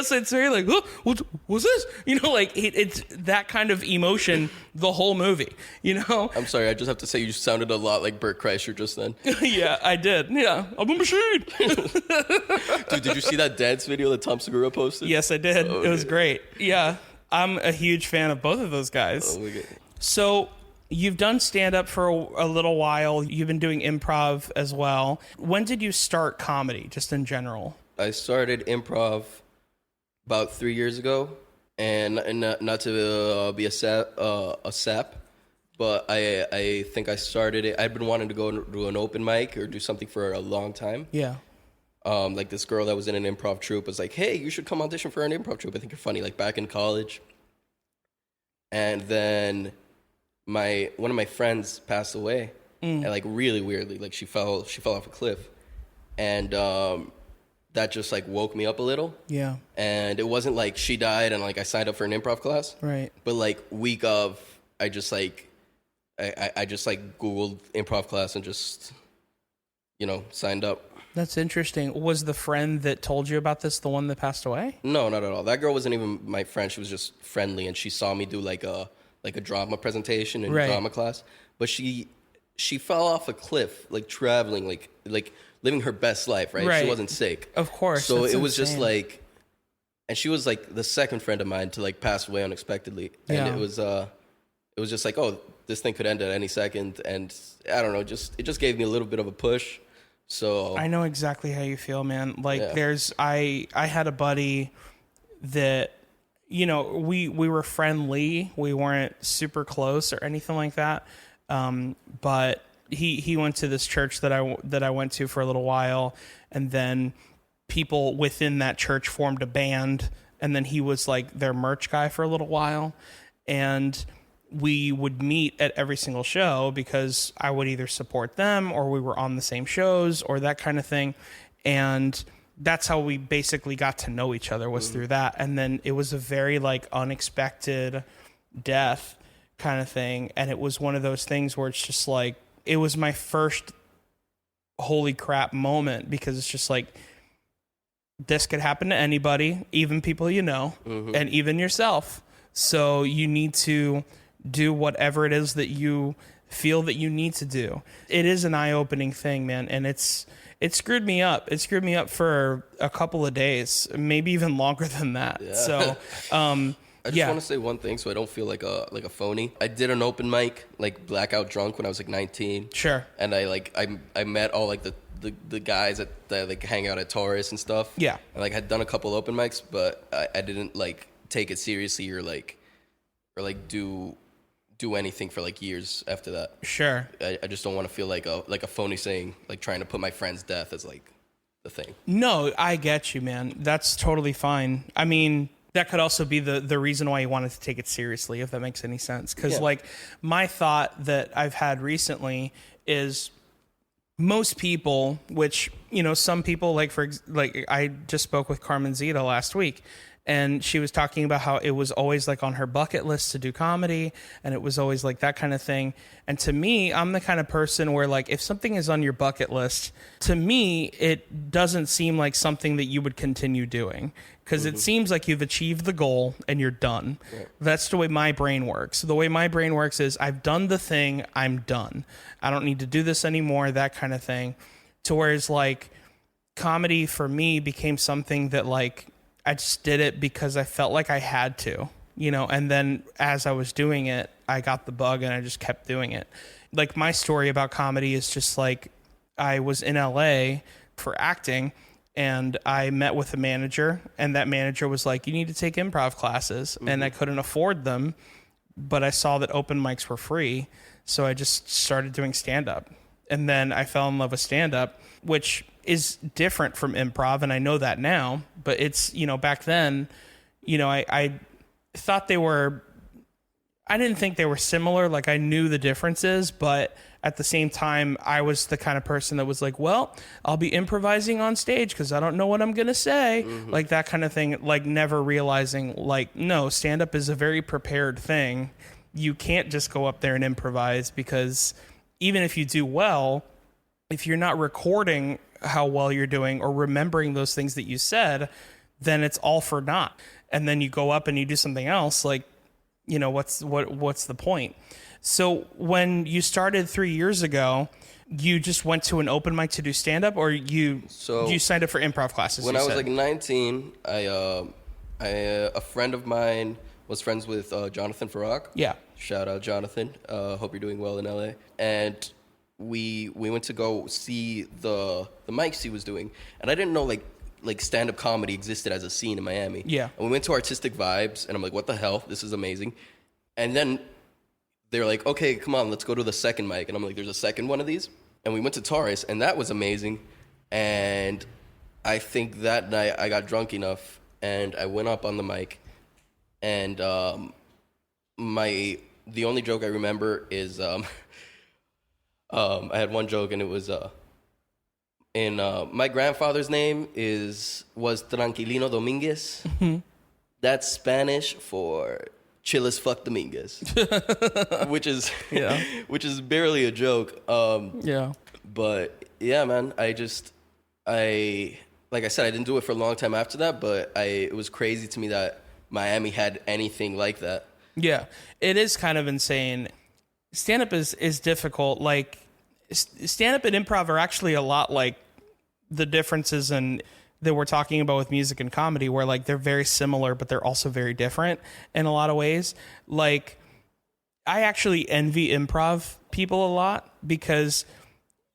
so it's very like, what's this? Like, it's that kind of emotion the whole movie, I'm sorry, I just have to say you sounded a lot like Bert Kreischer just then. Yeah, I did. Yeah, I'm a machine. Dude, did you see that dance video that Tom Segura posted? Yes, I did. Oh, it was great. Yeah, I'm a huge fan of both of those guys. Oh, my God. So you've done stand-up for a little while. You've been doing improv as well. When did you start comedy, just in general? I started improv about 3 years ago, and not to be a sap, but I think I started it. I've been wanting to go and do an open mic or do something for a long time. Yeah. Like, this girl that was in an improv troupe was like, hey, you should come audition for an improv troupe. I think you're funny, like back in college. And then one of my friends passed away, and like really weirdly, like she fell off a cliff, and that just like woke me up a little. Yeah. And it wasn't like she died and like I signed up for an improv class, Right. but like week of, I just like Googled improv class and just signed up. That's interesting. Was the friend that told you about this the one that passed away? No, not at all. That girl wasn't even my friend. She was just friendly, and she saw me do like a drama presentation in Right. drama class. But she fell off a cliff, like traveling, like living her best life, right? Right. She wasn't sick. Of course. So that's it was just insane. like, and she was like the second friend of mine to like pass away unexpectedly. And Yeah. it was just like, oh, this thing could end at any second. And I don't know, it just gave me a little bit of a push. So I know exactly how you feel, man. Like, Yeah. I had a buddy that, we were friendly. We weren't super close or anything like that. But he went to this church that I went to for a little while, and then people within that church formed a band, and then he was like their merch guy for a little while, and we would meet at every single show because I would either support them or we were on the same shows or that kind of thing. And that's how we basically got to know each other, was through that. And then it was a very like unexpected death kind of thing. And it was one of those things where it's just like, it was my first holy crap moment, because it's just like, this could happen to anybody, even people and even yourself. So you need to do whatever it is that you feel that you need to do. It is an eye-opening thing, man, and it screwed me up. It screwed me up for a couple of days, maybe even longer than that. Yeah. So I just want to say one thing so I don't feel like a phony. I did an open mic, like blackout drunk, when I was like 19. Sure. And I met all like the guys that like hang out at Taurus and stuff. Yeah. And like had done a couple open mics, but I didn't like take it seriously or do anything for like years after that. Sure. I just don't want to feel like a phony saying, like trying to put my friend's death as like the thing. No, I get you, man. That's totally fine. I mean, that could also be the reason why you wanted to take it seriously, if that makes any sense. Because like my thought that I've had recently is most people, which, you know, some people like I just spoke with Carmen Zeta last week, and she was talking about how it was always like on her bucket list to do comedy, and it was always like that kind of thing. And to me, I'm the kind of person where like if something is on your bucket list, to me, it doesn't seem like something that you would continue doing, because it seems like you've achieved the goal and you're done. Right. That's the way my brain works. The way my brain works is I've done the thing, I'm done. I don't need to do this anymore, that kind of thing. To whereas like comedy for me became something that like I just did it because I felt like I had to, you know, and then as I was doing it, I got the bug and I just kept doing it. Like my story about comedy is just like I was in LA for acting and I met with a manager, and that manager was like, you need to take improv classes. And I couldn't afford them, but I saw that open mics were free. So I just started doing stand-up. And then I fell in love with stand-up, which is different from improv, and I know that now. But it's, you know, back then, you know, I thought I didn't think they were similar. Like I knew the differences, but at the same time, I was the kind of person that was like, well, I'll be improvising on stage because I don't know what I'm going to say. Like that kind of thing, like never realizing like, no, stand-up is a very prepared thing. You can't just go up there and improvise, because even if you do well, if you're not recording how well you're doing or remembering those things that you said, then it's all for naught. And then you go up and you do something else, like, you know, what's the point? So when you started 3 years ago, you just went to an open mic to do stand-up, or you signed up for improv classes? When I was like 19, a friend of mine was friends with Jonathan Farag. Yeah. Shout out, Jonathan. Hope you're doing well in LA. And we went to go see the mics he was doing. And I didn't know like stand-up comedy existed as a scene in Miami. Yeah. And we went to Artistic Vibes, and I'm like, what the hell? This is amazing. And then they're like, okay, come on, let's go to the second mic. And I'm like, there's a second one of these? And we went to Taurus, and that was amazing. And I think that night I got drunk enough, and I went up on the mic, and the only joke I remember is I had one joke, and it was my grandfather's name was Tranquilino Dominguez. That's Spanish for chill as fuck Dominguez, which is barely a joke. But yeah, man, like I said, I didn't do it for a long time after that, but it was crazy to me that Miami had anything like that. Yeah, it is kind of insane. Stand-up is difficult. Like, stand-up and improv are actually a lot like the differences that we're talking about with music and comedy, where like they're very similar, but they're also very different in a lot of ways. Like, I actually envy improv people a lot, because,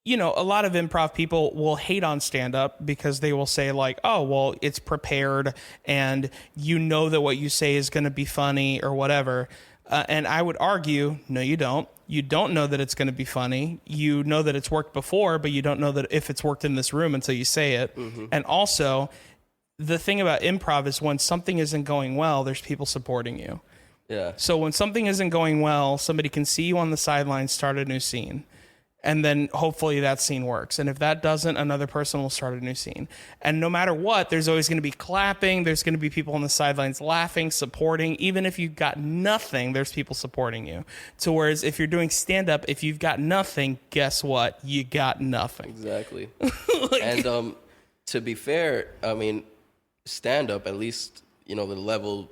you know, a lot of improv people will hate on stand-up because they will say like, oh, well, it's prepared and you know that what you say is going to be funny or whatever. And I would argue, no, you don't. You don't know that it's going to be funny. You know that it's worked before, but you don't know that if it's worked in this room until you say it. And also, the thing about improv is when something isn't going well, there's people supporting you. Yeah. So when something isn't going well, somebody can see you on the sidelines, start a new scene. And then hopefully that scene works. And if that doesn't, another person will start a new scene. And no matter what, there's always going to be clapping. There's going to be people on the sidelines laughing, supporting. Even if you've got nothing, there's people supporting you. So whereas if you're doing stand-up, if you've got nothing, guess what? You got nothing. Exactly. And to be fair, I mean, stand-up, at least, you know, the level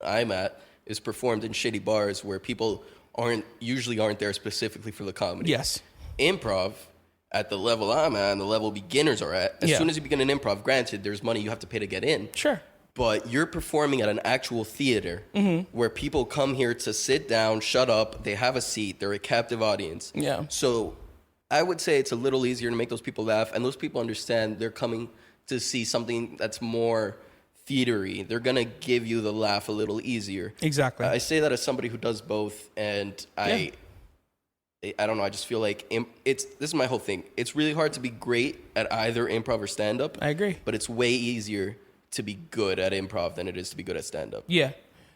I'm at, is performed in shitty bars where people aren't there specifically for the comedy. Yes. Improv, at the level I'm at and the level beginners are at, as soon as you begin an improv, granted, there's money you have to pay to get in. Sure. but you're performing at an actual theater where people come here to sit down, shut up, they have a seat, they're a captive audience. Yeah. So I would say it's a little easier to make those people laugh, and those people understand they're coming to see something that's more theatery. They're going to give you the laugh a little easier. Exactly. I say that as somebody who does both, and I don't know, I just feel like this is my whole thing. It's really hard to be great at either improv or stand-up. I agree. But it's way easier to be good at improv than it is to be good at stand-up. Yeah,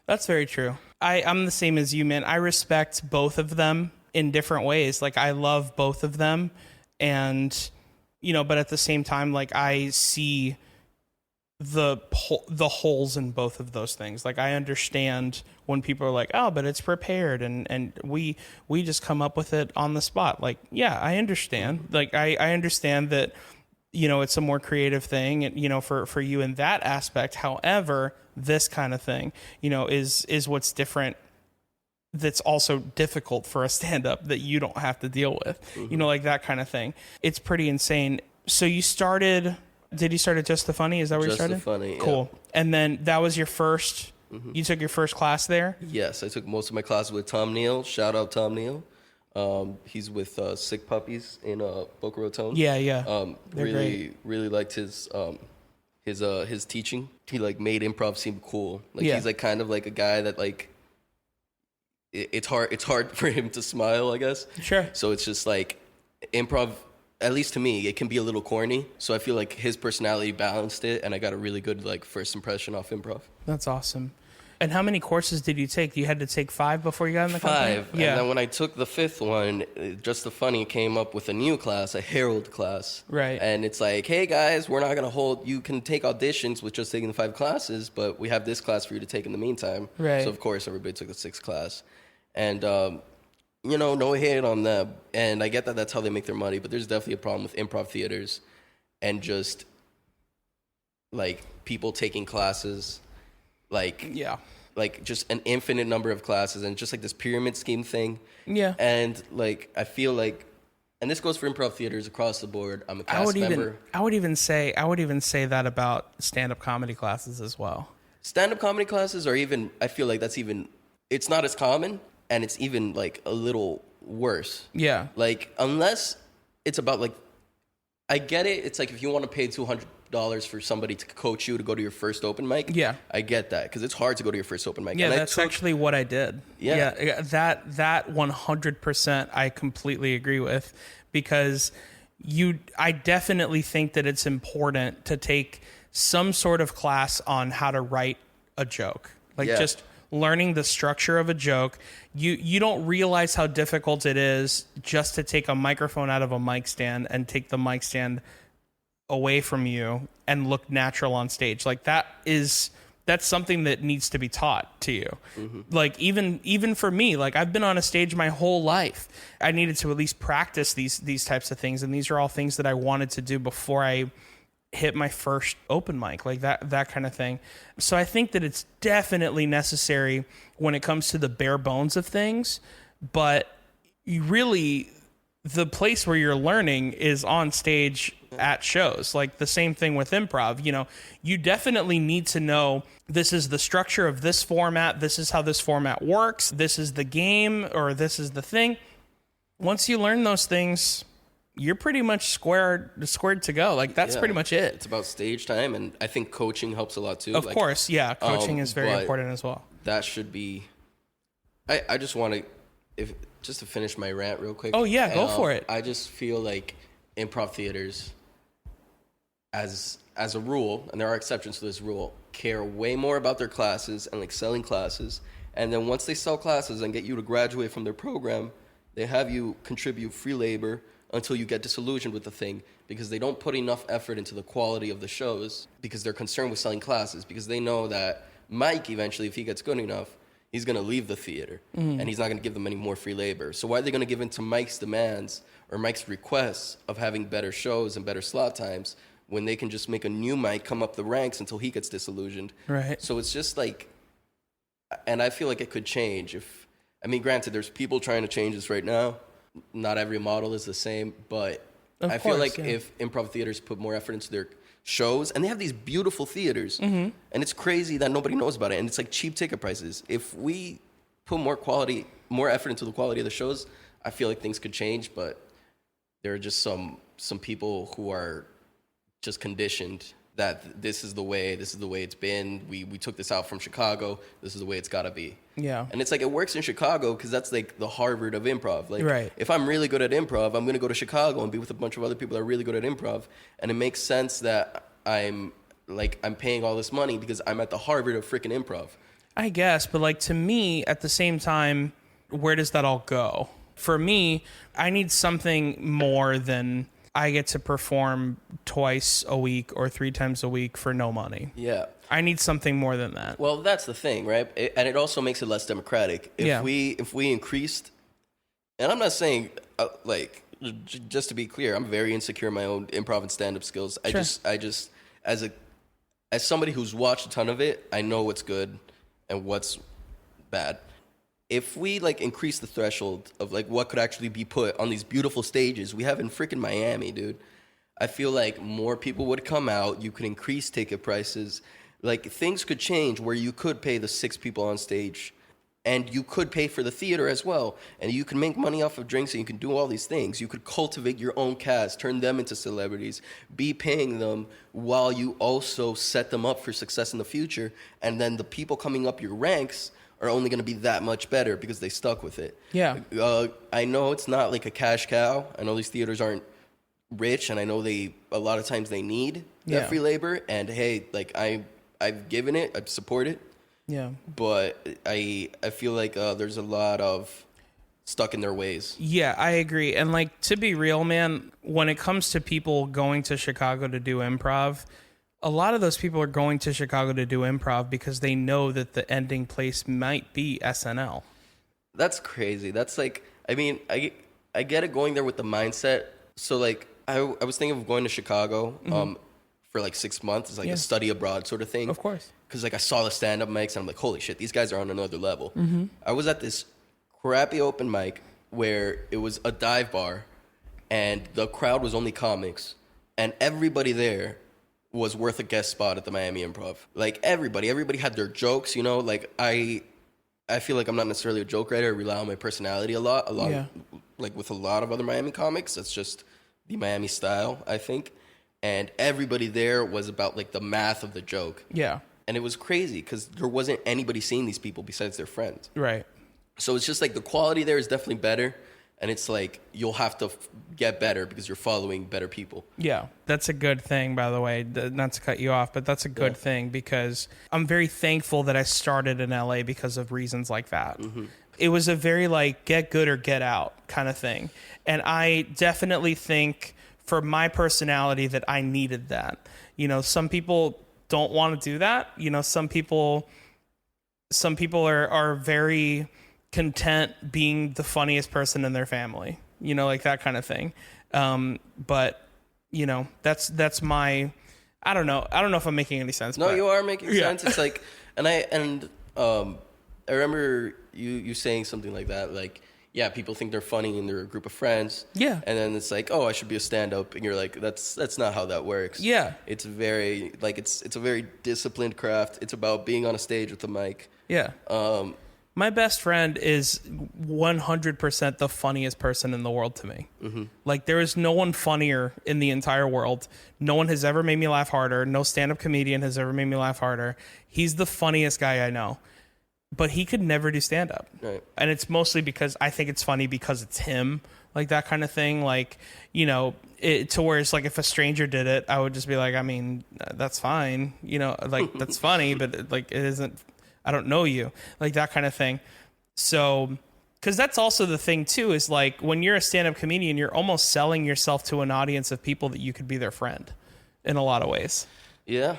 that's very true. I'm the same as you, man. I respect both of them in different ways. Like, I love both of them, and, you know, but at the same time, like, I see the holes in both of those things. Like, I understand when people are like, oh, but it's prepared and we just come up with it on the spot. Like, yeah, I understand. Like, I understand that, you know, it's a more creative thing, and, you know, for you in that aspect. However, this kind of thing, you know, is what's different. That's also difficult for a stand-up that you don't have to deal with, you know, like that kind of thing. It's pretty insane. So did you start at Just the Funny? Is that where you started? Just the Funny, Cool. yeah. And then that was your first, you took your first class there? Yes, I took most of my classes with Tom Neal. Shout out Tom Neal. He's with Sick Puppies in Boca Raton. Yeah. They're really liked his teaching. He like made improv seem cool. Like, Yeah. he's like kind of like a guy that like it's hard for him to smile, I guess. Sure. So it's just like improv, at least to me, it can be a little corny. So I feel like his personality balanced it, and I got a really good like first impression off improv. That's awesome. And how many courses did you take? You had to take 5 before you got in the company? 5. Yeah. And then when I took the 5th one, Just the Funny came up with a new class, a Herald class. Right. And it's like, hey guys, we're not going to you can take auditions with just taking the 5 classes, but we have this class for you to take in the meantime. Right. So of course everybody took the 6th class. And, you know, no hate on them. And I get that that's how they make their money, but there's definitely a problem with improv theaters and just like people taking classes, like just an infinite number of classes, and just like this pyramid scheme thing. Yeah. And like I feel like, and this goes for improv theaters across the board. I'm a cast member. I would even say that about stand-up comedy classes as well. Stand-up comedy classes are even, I feel like it's not as common, and it's even like a little worse. Yeah. Like, unless it's about like, I get it. It's like if you want to pay $200 for somebody to coach you to go to your first open mic. Yeah. I get that, because it's hard to go to your first open mic. Yeah, and that's actually what I did. Yeah. That 100% I completely agree with, because I definitely think that it's important to take some sort of class on how to write a joke. Like, just learning the structure of a joke. You don't realize how difficult it is just to take a microphone out of a mic stand and take the mic stand away from you and look natural on stage. Like, that's something that needs to be taught to you. Like, even for me, like, I've been on a stage my whole life. I needed to at least practice these types of things, and these are all things that I wanted to do before I hit my first open mic, like that kind of thing. So I think that it's definitely necessary when it comes to the bare bones of things, but you really, the place where you're learning is on stage at shows. Like, the same thing with improv. You know, you definitely need to know, this is the structure of this format, this is how this format works, this is the game, or this is the thing. Once you learn those things, you're pretty much squared to go. Like, that's pretty much it. It's about stage time, and I think coaching helps a lot too. Of course, yeah. Coaching is very important as well. That should be. I just want to, just to finish my rant real quick. Oh yeah, go for it. I just feel like improv theaters, as a rule, and there are exceptions to this rule, care way more about their classes and like selling classes. And then once they sell classes and get you to graduate from their program, they have you contribute free labor until you get disillusioned with the thing, because they don't put enough effort into the quality of the shows, because they're concerned with selling classes, because they know that Mike, eventually, if he gets good enough, he's going to leave the theater, and he's not going to give them any more free labor. So why are they going to give in to Mike's demands or Mike's requests of having better shows and better slot times when they can just make a new Mike come up the ranks until he gets disillusioned? Right. So it's just like, and I feel like it could change granted, there's people trying to change this right now. Not every model is the same, but I feel like if improv theaters put more effort into their shows, and they have these beautiful theaters, and it's crazy that nobody knows about it, and it's like cheap ticket prices. If we put more effort into the quality of the shows, I feel like things could change. But there are just some people who are just conditioned that this is the way it's been. We took this out from Chicago. This is the way it's got to be. Yeah. And it's like it works in Chicago because that's like the Harvard of improv. Like, right. If I'm really good at improv, I'm going to go to Chicago and be with a bunch of other people that are really good at improv. And it makes sense that I'm paying all this money because I'm at the Harvard of freaking improv. I guess, but like to me, at the same time, where does that all go? For me, I need something more than I get to perform twice a week or 3 times a week for no money. Yeah. I need something more than that. Well, that's the thing, right? And it also makes it less democratic. If we increased, and I'm not saying just to be clear, I'm very insecure in my own improv and stand-up skills. Sure. I just as somebody who's watched a ton of it, I know what's good and what's bad. If we increase the threshold of what could actually be put on these beautiful stages we have in freaking Miami, dude, I feel like more people would come out. You could increase ticket prices. Things could change where you could pay the 6 people on stage and you could pay for the theater as well. And you can make money off of drinks and you can do all these things. You could cultivate your own cast, turn them into celebrities, be paying them while you also set them up for success in the future. And then the people coming up your ranks are only going to be that much better because they stuck with it. Yeah. I know it's not like a cash cow. I know these theaters aren't rich, and I know a lot of times they need that free labor. And hey, I've given it, I've supported. Yeah. But I feel like there's a lot of stuck in their ways. Yeah, I agree. And to be real, man, when it comes to people going to Chicago to do improv, a lot of those people are going to Chicago to do improv because they know that the ending place might be SNL. That's crazy. That's I get it going there with the mindset. So I was thinking of going to Chicago for 6 months. It's a study abroad sort of thing. Of course. Because I saw the stand-up mics and I'm like, holy shit, these guys are on another level. Mm-hmm. I was at this crappy open mic where it was a dive bar and the crowd was only comics and everybody there was worth a guest spot at the Miami Improv. Everybody had their jokes, you know. I feel like I'm not necessarily a joke writer. I rely on my personality a lot. With a lot of other Miami comics, that's just the Miami style, I think. And everybody there was about the math of the joke. Yeah. And it was crazy because there wasn't anybody seeing these people besides their friends. Right. So it's just the quality there is definitely better. And it's you'll have to get better because you're following better people. Yeah, that's a good thing, by the way. Not to cut you off, but that's a good thing because I'm very thankful that I started in LA because of reasons like that. Mm-hmm. It was a very get good or get out kind of thing. And I definitely think for my personality that I needed that. You know, some people don't want to do that. You know, some people are very content being the funniest person in their family, you know, that kind of thing. But you know, that's my, I don't know if I'm making any sense. No, but you are making sense. It's I remember you saying something like that. Yeah, people think they're funny and they're a group of friends. Yeah. And then it's oh, I should be a stand-up. And you're that's not how that works. Yeah. It's very, it's a very disciplined craft. It's about being on a stage with a mic. Yeah. My best friend is 100% the funniest person in the world to me. Mm-hmm. There is no one funnier in the entire world. No one has ever made me laugh harder. No stand-up comedian has ever made me laugh harder. He's the funniest guy I know. But he could never do stand-up. Right. And it's mostly because I think it's funny because it's him, that kind of thing. You know, to where it's if a stranger did it, I would just be I mean, that's fine. You know, that's funny, but it isn't... I don't know you, that kind of thing. So, because that's also the thing too, is when you're a stand-up comedian, you're almost selling yourself to an audience of people that you could be their friend in a lot of ways. Yeah.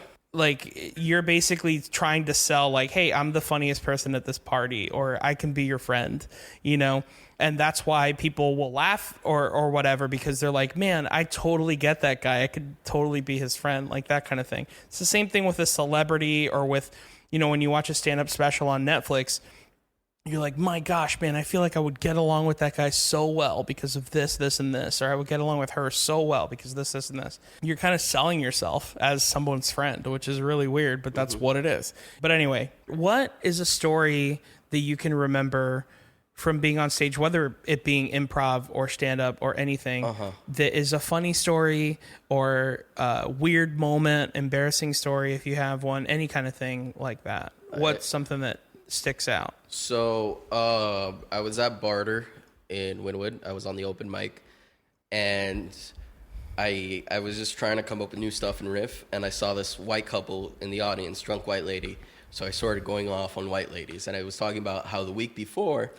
You're basically trying to sell hey, I'm the funniest person at this party, or I can be your friend, you know? And that's why people will laugh or whatever, because they're man, I totally get that guy. I could totally be his friend, that kind of thing. It's the same thing with a celebrity or with, you know, when you watch a stand-up special on Netflix, you're like, my gosh, man, I feel like I would get along with that guy so well because of this, this, and this, or I would get along with her so well because of this, this, and this. You're kind of selling yourself as someone's friend, which is really weird, but that's what it is. But anyway, what is a story that you can remember from being on stage, whether it being improv or stand-up or anything, that is a funny story or a weird moment, embarrassing story if you have one, any kind of thing like that? What's something that sticks out? So I was at Barter in Wynwood. I was on the open mic, and I was just trying to come up with new stuff and riff, and I saw this white couple in the audience, drunk white lady. So I started going off on white ladies, and I was talking about how the week before,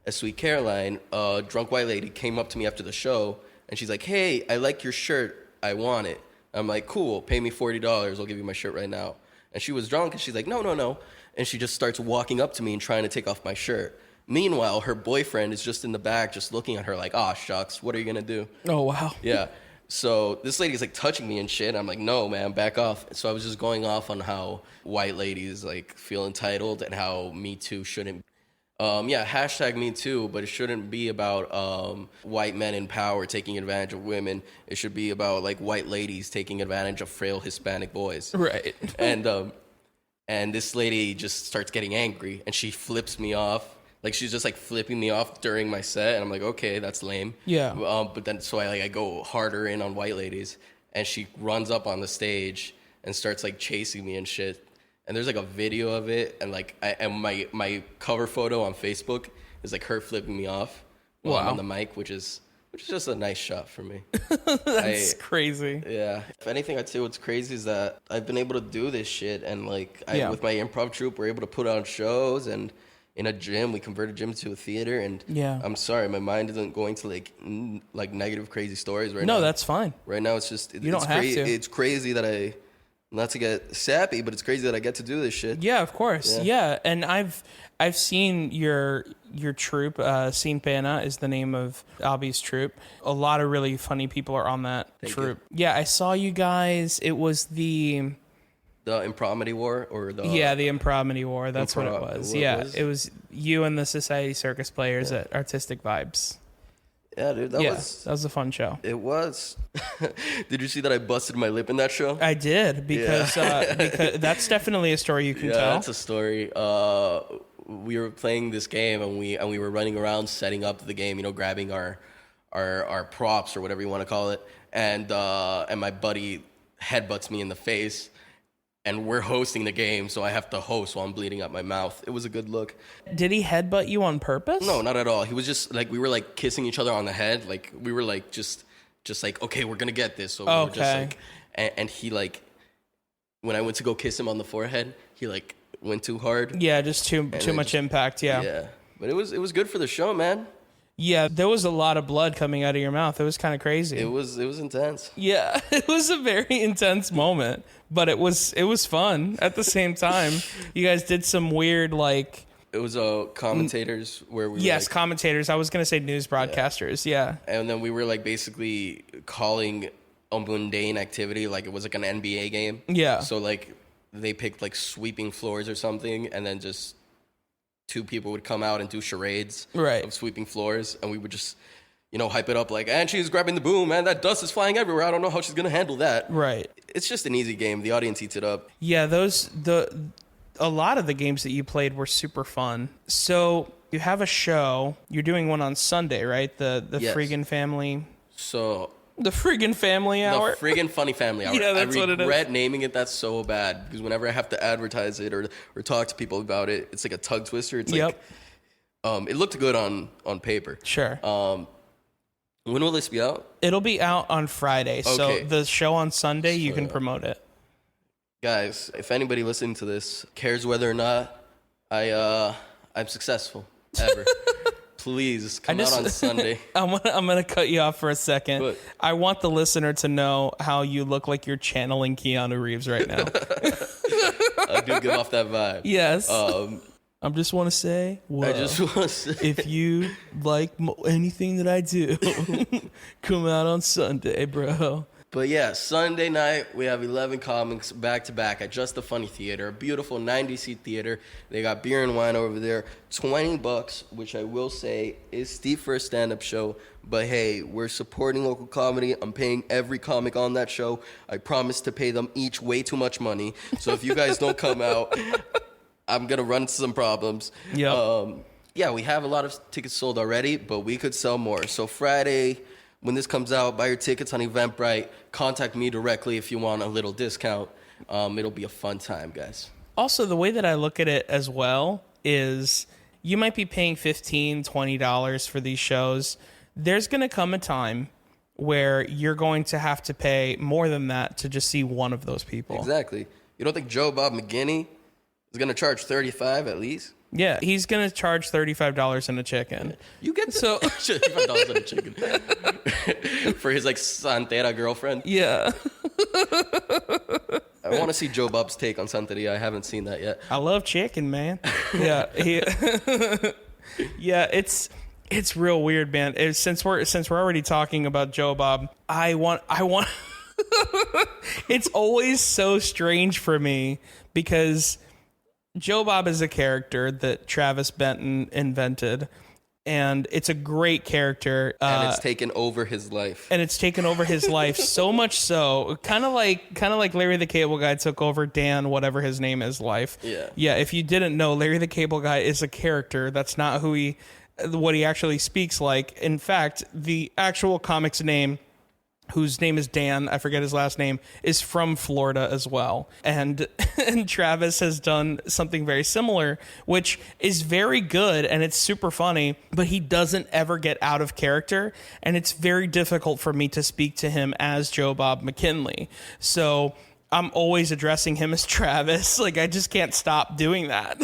at Sweet Caroline, a drunk white lady came up to me after the show, and she's like, "Hey, I like your shirt. I want it." I'm like, "Cool, pay me $40. I'll give you my shirt right now." And she was drunk, and she's like, "No, no, no." And she just starts walking up to me and trying to take off my shirt. Meanwhile, her boyfriend is just in the back, just looking at her like, "Ah, shucks, what are you going to do?" Oh, wow. Yeah. So this lady's like touching me and shit. I'm like, "No, man, back off." So I was just going off on how white ladies like feel entitled and how Me Too shouldn't. Hashtag Me Too, but it shouldn't be about white men in power taking advantage of women. It should be about like white ladies taking advantage of frail Hispanic boys. Right. And this lady just starts getting angry, and she flips me off. Like, she's just, like, flipping me off during my set, and I'm like, okay, that's lame. Yeah. But then, so I go harder in on white ladies, and she runs up on the stage and starts, like, chasing me and shit. And there's, like, a video of it, and, like, my cover photo on Facebook is, like, her flipping me off while I'm on the mic, which is just a nice shot for me. That's crazy. Yeah. If anything, I'd say what's crazy is that I've been able to do this shit. And, like, with my improv troupe, we're able to put on shows. And in a gym, we convert a gym to a theater. And I'm sorry, my mind isn't going to, like negative, crazy stories right now. No, that's fine. Right now, it's just... You don't have to. It's crazy that not to get sappy, but it's crazy that I get to do this shit. Yeah, of course. Yeah. And I've seen your troupe. Scene Pena is the name of Alby's troupe. A lot of really funny people are on that troupe. Yeah, I saw you guys. It was the Impromity War, or the the Impromity War. That's what it was. It was you and the Society Circus players at Artistic Vibes. Yeah, dude, that was a fun show. It was. Did you see that I busted my lip in that show? I did, because that's definitely a story you can tell. Yeah, that's a story. We were playing this game, and we were running around setting up the game, grabbing our props or whatever you want to call it, and my buddy headbutts me in the face. And we're hosting the game, so I have to host while I'm bleeding out my mouth. It was a good look. Did he headbutt you on purpose? No, not at all. He was just like, we were like kissing each other on the head. Like, we were like just like, okay, we're gonna get this. So we were just like, and he like, when I went to go kiss him on the forehead, he like went too hard. Yeah, just too much impact. Yeah. Yeah, but it was good for the show, man. Yeah, there was a lot of blood coming out of your mouth. It was kind of crazy. It was intense. Yeah, it was a very intense moment, but it was fun at the same time. You guys did some weird, like... It was commentators where we Yes, commentators. I was going to say news broadcasters, yeah. And then we were like basically calling a mundane activity like it was like an NBA game. Yeah. So like they picked like sweeping floors or something, and then just... two people would come out and do charades of sweeping floors, and we would just, hype it up like, and she's grabbing the boom, and that dust is flying everywhere. I don't know how she's going to handle that. Right. It's just an easy game. The audience eats it up. Yeah, a lot of the games that you played were super fun. So you have a show. You're doing one on Sunday, right? The Friggin' Family. So... The friggin' family hour. The friggin' funny family hour. Yeah, that's what it is. I regret naming it that so bad, because whenever I have to advertise it or talk to people about it, it's like a tongue twister. It's like, it looked good on paper. Sure. When will this be out? It'll be out on Friday. Okay. So the show on Sunday, you can promote it. Guys, if anybody listening to this cares whether or not I'm successful ever. Please come out on Sunday. I'm gonna cut you off for a second. What? I want the listener to know how you look like you're channeling Keanu Reeves right now. I do give off that vibe. Yes. I just want to say, if you like anything that I do, come out on Sunday, bro. But yeah, Sunday night, we have 11 comics back-to-back at Just the Funny Theater, a beautiful 90-seat theater. They got beer and wine over there, $20, which I will say is steep for a stand-up show. But hey, we're supporting local comedy. I'm paying every comic on that show. I promise to pay them each way too much money. So if you guys don't come out, I'm going to run into some problems. Yep. Yeah, we have a lot of tickets sold already, but we could sell more. So Friday, when this comes out, buy your tickets on Eventbrite. Contact me directly if you want a little discount. It'll be a fun time, guys. Also, the way that I look at it as well is you might be paying $15, $20 for these shows. There's going to come a time where you're going to have to pay more than that to just see one of those people. Exactly. You don't think Joe Bob McGinney is going to charge $35 at least? Yeah, he's going to charge $35 in a chicken. You get $35 in a chicken for his like Santera girlfriend. Yeah. I want to see Joe Bob's take on Santeria. I haven't seen that yet. I love chicken, man. Yeah. Yeah, it's real weird, man. Since we're already talking about Joe Bob, I want it's always so strange for me because Joe Bob is a character that Travis Benton invented, and it's a great character. And it's taken over his life. So much so, kind of like Larry the Cable Guy took over Dan, whatever his name is, life. Yeah. Yeah, if you didn't know, Larry the Cable Guy is a character. That's not what he actually speaks like. In fact, the actual comic's name, whose name is Dan, I forget his last name, is from Florida as well. And Travis has done something very similar, which is very good and it's super funny, but he doesn't ever get out of character. And it's very difficult for me to speak to him as Joe Bob McKinley. So I'm always addressing him as Travis. Like, I just can't stop doing that.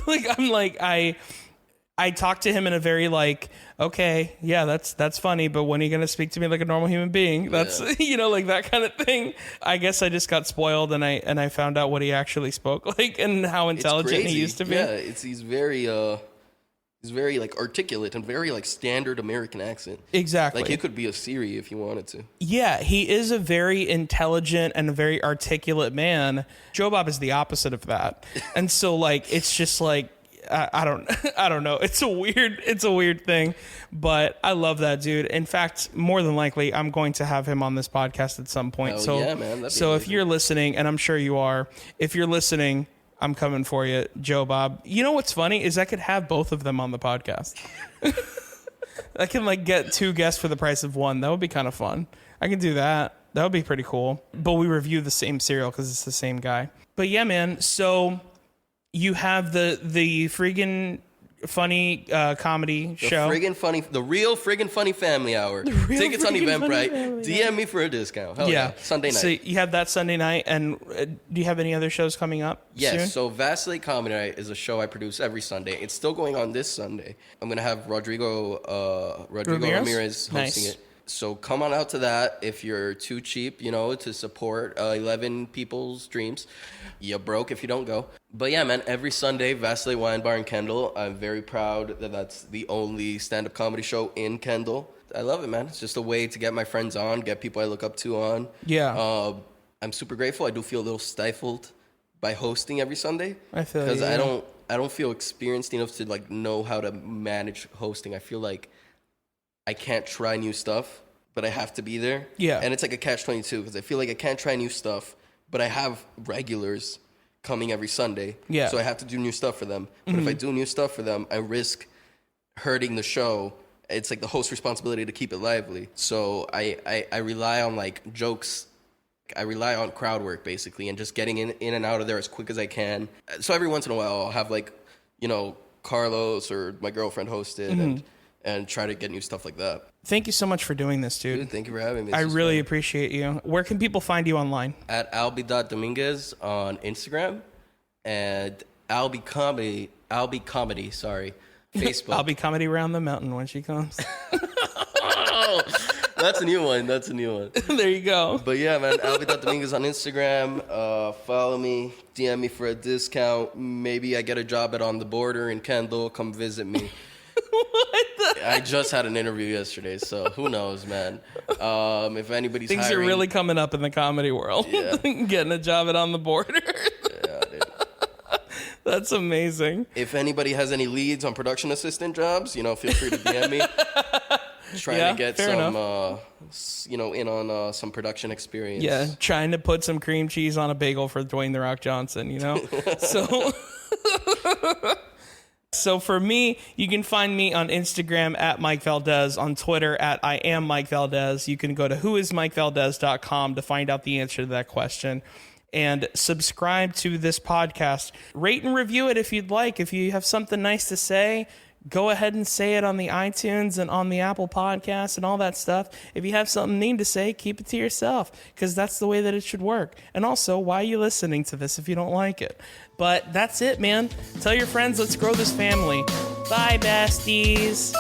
I talk to him in a very like, okay, yeah, that's funny, but when are you going to speak to me like a normal human being? That's, like that kind of thing. I guess I just got spoiled and I found out what he actually spoke like and how intelligent he used to be. Yeah, he's very like articulate and very like standard American accent. Exactly. Like he could be a Siri if you wanted to. Yeah, he is a very intelligent and a very articulate man. Joe Bob is the opposite of that. And so like, it's just like, I don't know. It's a weird thing, but I love that dude. In fact, more than likely, I'm going to have him on this podcast at some point. Hell yeah, man. That'd be amazing. If you're listening, and I'm sure you are, if you're listening, I'm coming for you, Joe Bob. You know what's funny is I could have both of them on the podcast. I can like get two guests for the price of one. That would be kind of fun. I can do that. That would be pretty cool. But we review the same cereal because it's the same guy. But yeah, man. So you have the friggin' funny comedy show. The real friggin' funny family hour. Tickets on Eventbrite. DM me for a discount. Hell yeah. Sunday night. So you have that Sunday night, and do you have any other shows coming up Yes, soon? so Vacillate Comedy Night is a show I produce every Sunday. It's still going on this Sunday. I'm going to have Rodrigo Ramirez hosting it. So come on out to that if you're too cheap, to support 11 people's dreams. You're broke if you don't go. But yeah, man, every Sunday, Vacillate Wine Bar in Kendall. I'm very proud that that's the only stand-up comedy show in Kendall. I love it, man. It's just a way to get my friends on, get people I look up to on. Yeah. I'm super grateful. I do feel a little stifled by hosting every Sunday. I feel because I don't feel experienced enough to like know how to manage hosting. I feel like I can't try new stuff, but I have to be there. Yeah. And it's like a catch-22 because I feel like I can't try new stuff, but I have regulars coming every Sunday. Yeah. So I have to do new stuff for them. But if I do new stuff for them, I risk hurting the show. It's like the host's responsibility to keep it lively. So I rely on like jokes. I rely on crowd work basically and just getting in and out of there as quick as I can. So every once in a while I'll have like, Carlos or my girlfriend host it and try to get new stuff like that. Thank you so much for doing this, dude. Dude, thank you for having me. I really appreciate you. Where can people find you online? At Alby.Dominguez on Instagram and Alby Comedy, Facebook. Alby Comedy around the mountain when she comes. Oh, that's a new one. There you go. But yeah, man, Alby.Dominguez on Instagram. Follow me, DM me for a discount. Maybe I get a job at On the Border in Kendall. Come visit me. What the I just had an interview yesterday, so who knows, man. If anybody's Things hiring, are really coming up in the comedy world. Yeah. Getting a job at On the Border. yeah, dude. That's amazing. If anybody has any leads on production assistant jobs, feel free to DM me. Trying to get some, in on some production experience. Yeah, trying to put some cream cheese on a bagel for Dwayne The Rock Johnson, So... So for me, you can find me on Instagram at Mike Valdes, on Twitter at I am Mike Valdes. You can go to whoismikevaldes.com to find out the answer to that question. And subscribe to this podcast. Rate and review it if you'd like. If you have something nice to say, go ahead and say it on the iTunes and on the Apple Podcasts and all that stuff. If you have something mean to say, keep it to yourself, because that's the way that it should work. And also, why are you listening to this if you don't like it? But that's it, man. Tell your friends, let's grow this family. Bye, besties.